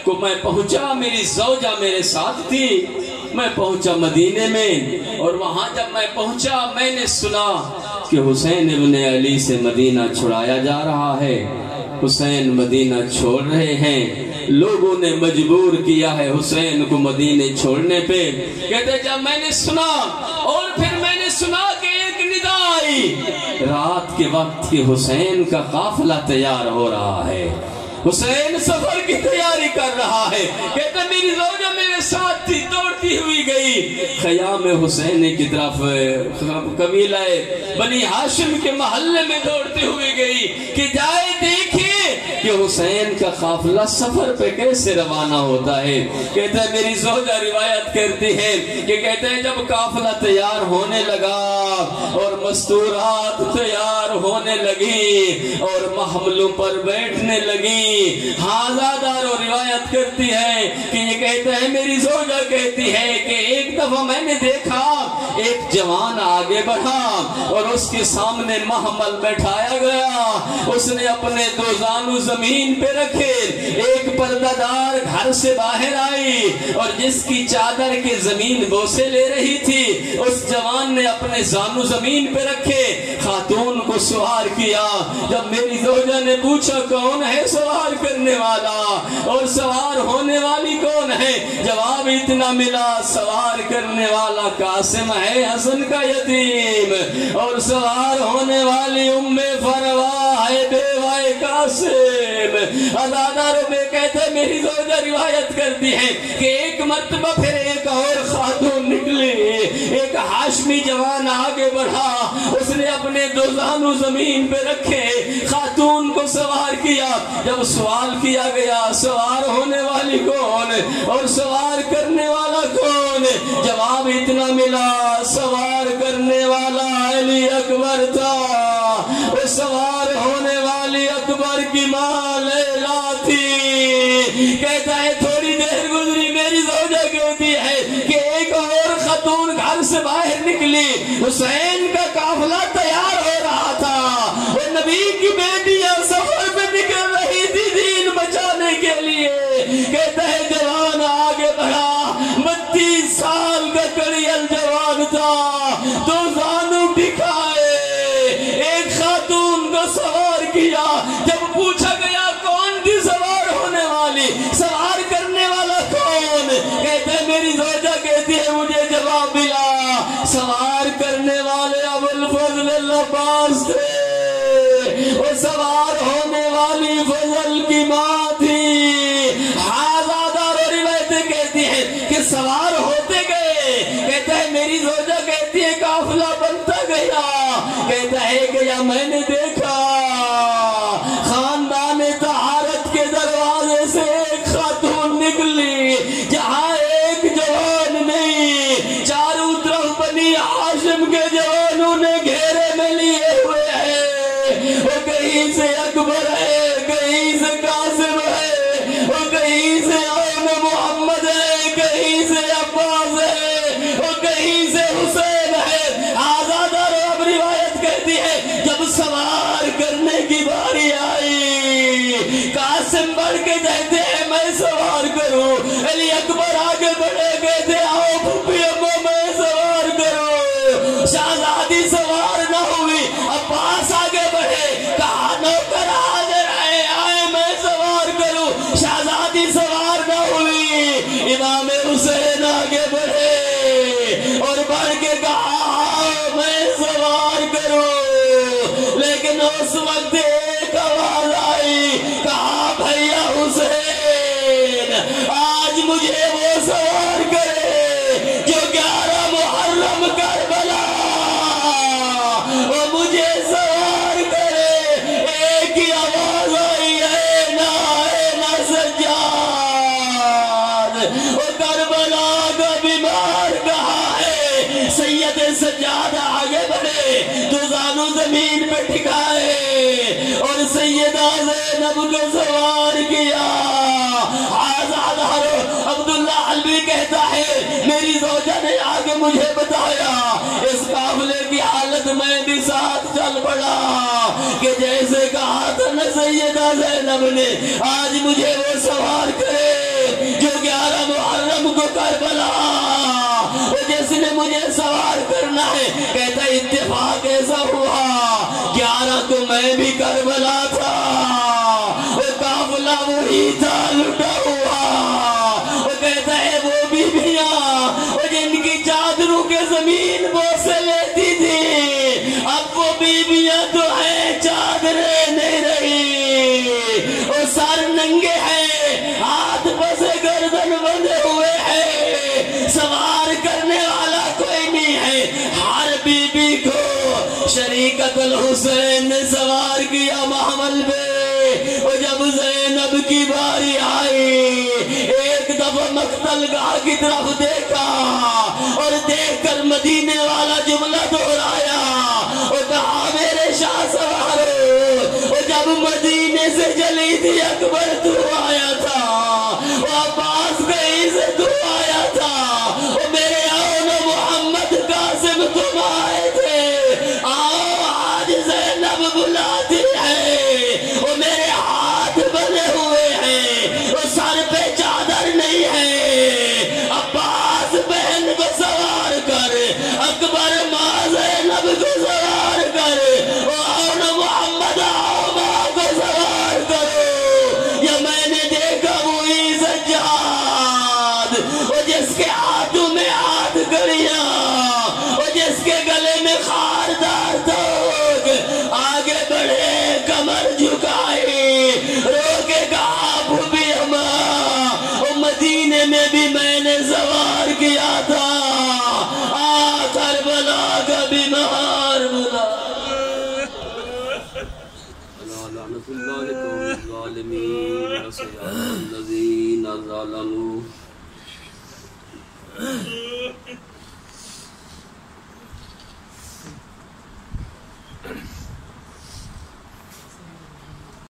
کو میں پہنچا، میری زوجہ میرے ساتھ تھی، میں پہنچا مدینے میں، اور وہاں جب میں پہنچا میں نے سنا کہ حسین ابن علی سے مدینہ چھڑایا جا رہا ہے، حسین مدینہ چھوڑ رہے ہیں، لوگوں نے مجبور کیا ہے حسین کو مدینے چھوڑنے پہ۔ کہتے جب میں نے سنا، اور پھر میں نے سنا کہ ایک ندا آئی رات کے وقت کہ حسین کا قافلہ تیار ہو رہا ہے، حسین سفر کی تیاری کر رہا ہے۔ کہتا میری زوجہ میرے ساتھ تھی، دوڑتی ہوئی گئی خیام حسین کی طرف، قبیلہ بنی ہاشم کے محلے میں دوڑتی ہوئی گئی کہ جائے دیکھے کہ حسین کا قافلہ سفر پہ کیسے روانہ ہوتا ہے۔ کہتا ہے میری زوجہ روایت کرتی ہے کہ کہتے ہیں جب قافلہ تیار ہونے لگا اور مستورات تیار ہونے لگی اور محملوں پر بیٹھنے لگی، حاضادار روایت کرتی ہے کہ یہ کہتا ہے میری زوجہ کہتی ہے کہ ایک دفعہ میں نے دیکھا ایک جوان آگے بڑھا اور اس کے سامنے محمل بیٹھایا گیا، اس نے اپنے 2 زانو زمین پہ رکھے، ایک پردہ دار گھر سے باہر آئی اور جس کی چادر کے زمین بوسے لے رہی تھی، اس جوان نے اپنے زانو زمین پہ رکھے، خاتون کو سوار کیا۔ جب میری زوجہ نے پوچھا کون ہے سوار کرنے والا اور سوار ہونے والی کون ہے، جواب اتنا ملا سوار کرنے والا قاسم ہے حسن کا یتیم، اور سوار ہونے والی ام فروا ہے بیوہ قاسم۔ ازاداروں میں کہتے میری زوجہ روایت کرتی ہے کہ ایک مرتبہ پھر ایک اور خاتون نکلی، ایک ہاشمی جوان آگے بڑھا، اس نے اپنے 2 زانو زمین پہ رکھے، خاتون کو سوار کیا۔ جب سوال کیا گیا سوار ہونے والی کون اور سوار کرنے والا کون، جواب اتنا ملا سوار کرنے والا علی اکبر تھا، اور سوار ہونے والی اکبر کی ماں لیلا تھی۔ کہتا ہے تھوڑی دیر گزری، میری زوجہ کہتی ہے کہ ایک اور خاتون گھر سے باہر نکلی، حسین کا قافلہ تیار ہو رہا تھا اور نبی کی بیٹیاں سفر پہ نکل رہی تھی دین بچانے کے لیے۔ کہتا ہے جوان آگے بڑھا، 32 سال کا کڑیل جوان تھا، 2 زانو دکھائے، ایک خاتون کو سوار کیا۔ جب پوچھا گیا کون تھی سوار ہونے والی، سوار کرنے والا کون، کہتا ہے میری زوجہ کہتی ہے مجھے جواب ملا سوار کرنے والے ابو الفضل العباس تھے، اور سوار ہونے والی فضل کی ماں تھی۔ حاضادار روایتیں کہتی ہیں کہ سوار ہوتے گئے، کہتا ہے میری زوجہ کہتی ہے قافلہ بنتا گیا، کہتا ہے کہ یا میں نے دیکھا خاندان طہارت کے دروازے سے ایک خاتون نکلی، جہاں ایک جوان نہیں، چاروں طرف بنی ہاشم کے جوانوں نے گھیرے میں لیے ہوئے ہیں، وہ کہیں سے اکبر ہے، کہیں سے قاسم ہے، وہ کہیں سے آن محمد ہے، کہیں سے عباس ہے، وہ کہیں سے حسین ہے۔ آزادار اب روایت کہتی ہے جب سوار کرنے کی باری آئی، قاسم بڑھ کے کہتے ہیں میں سوار کروں، علی اکبر آگے بڑھے کہتے آؤ پھپھی امو میں سوار کروں، شہزادی سوار نہ ہوئی، عباس آگے بڑھے کہا نوکر حاضر آئے میں سوار کروں، شہزادی سوار نہ ہوئی، امام حسین آگے بڑھے اور بڑھ کے کہا میں سوار کروں، لیکن اس وقت ایک آواز آئی، کہا بھیا حسین آج مجھے وہ سوار کرے جو 11 محرم کربلا، وہ مجھے سوار کرے۔ ایک ہی آواز آئی ہے نا سجاد، وہ کربلا کا بیمار کہا ہے، سید سجاد آگے بڑھے، 2 زانو زمین پہ ٹھکائے اور سیدہ زینب کو سوار کیا۔ عبداللہ علوی کہتا ہے میری زوجہ نے آگے مجھے بتایا، اس قافلے کی حالت میں بھی ساتھ چل پڑا کہ جیسے کہا تھا نہ سیدہ زینب نے آج مجھے وہ سوار کرے جو 11 محرم کو کربلا جس نے مجھے سوار کرنا ہے. کہتا اتفاق ایسا ہوا 11 کو میں بھی کربلا تھا, وہ قافلہ وہی تھا لٹا ہوا. وہ کہتا ہے وہ بیویاں جن کی چادروں کے زمین بوسے لیتی تھی, اب وہ بیویاں تو ہیں چادریں نہیں رہی. وہ سر ننگے ہیں, ہاتھ پسے گردن بندھے ہوئے ہیں, سوار کرنے والا کوئی نہیں ہے. ہر بی بی کو شریکت الحسین نے سوار کیا محمل پہ. اور جب زینب کی باری آئی ایک دفعہ مقتل گاہ کی طرف دیکھا اور دیکھ کر مدینے والا جملہ دہرایا اور کہا میرے شاہ سوارو. اور جب مدینے سے چلی تھی اکبر تو آیا تھا, وہ عباس کہیں سے تو آیا تھا, اور میرے اون محمد قاسم تم آئے تھے. آؤ آج زینب بلاتی ہے, وہ میرے ہاتھ بنے ہوئے ہیں, وہ سر پہ چادر نہیں ہے. عباس بہن کو سوار کر, اکبر ماں زینب کو سوار کر, وہ اون محمد آؤ ماں کو سوار کرو. یا میں نے دیکھا وہی سجاد, وہ جس کے ہاتھوں میں ہاتھ گھڑیاں, وہ جس کے گلے میں خاردار تھوک, آگے بڑھے کمر جھکائی روکے گا آپ بھی ہماں. وہ مدینے میں بھی میں نے سوار کیا تھا, کربلا کا بیمار بلا. لعنت اللہ قوم الظالمین وسيعلم الذين ظلموا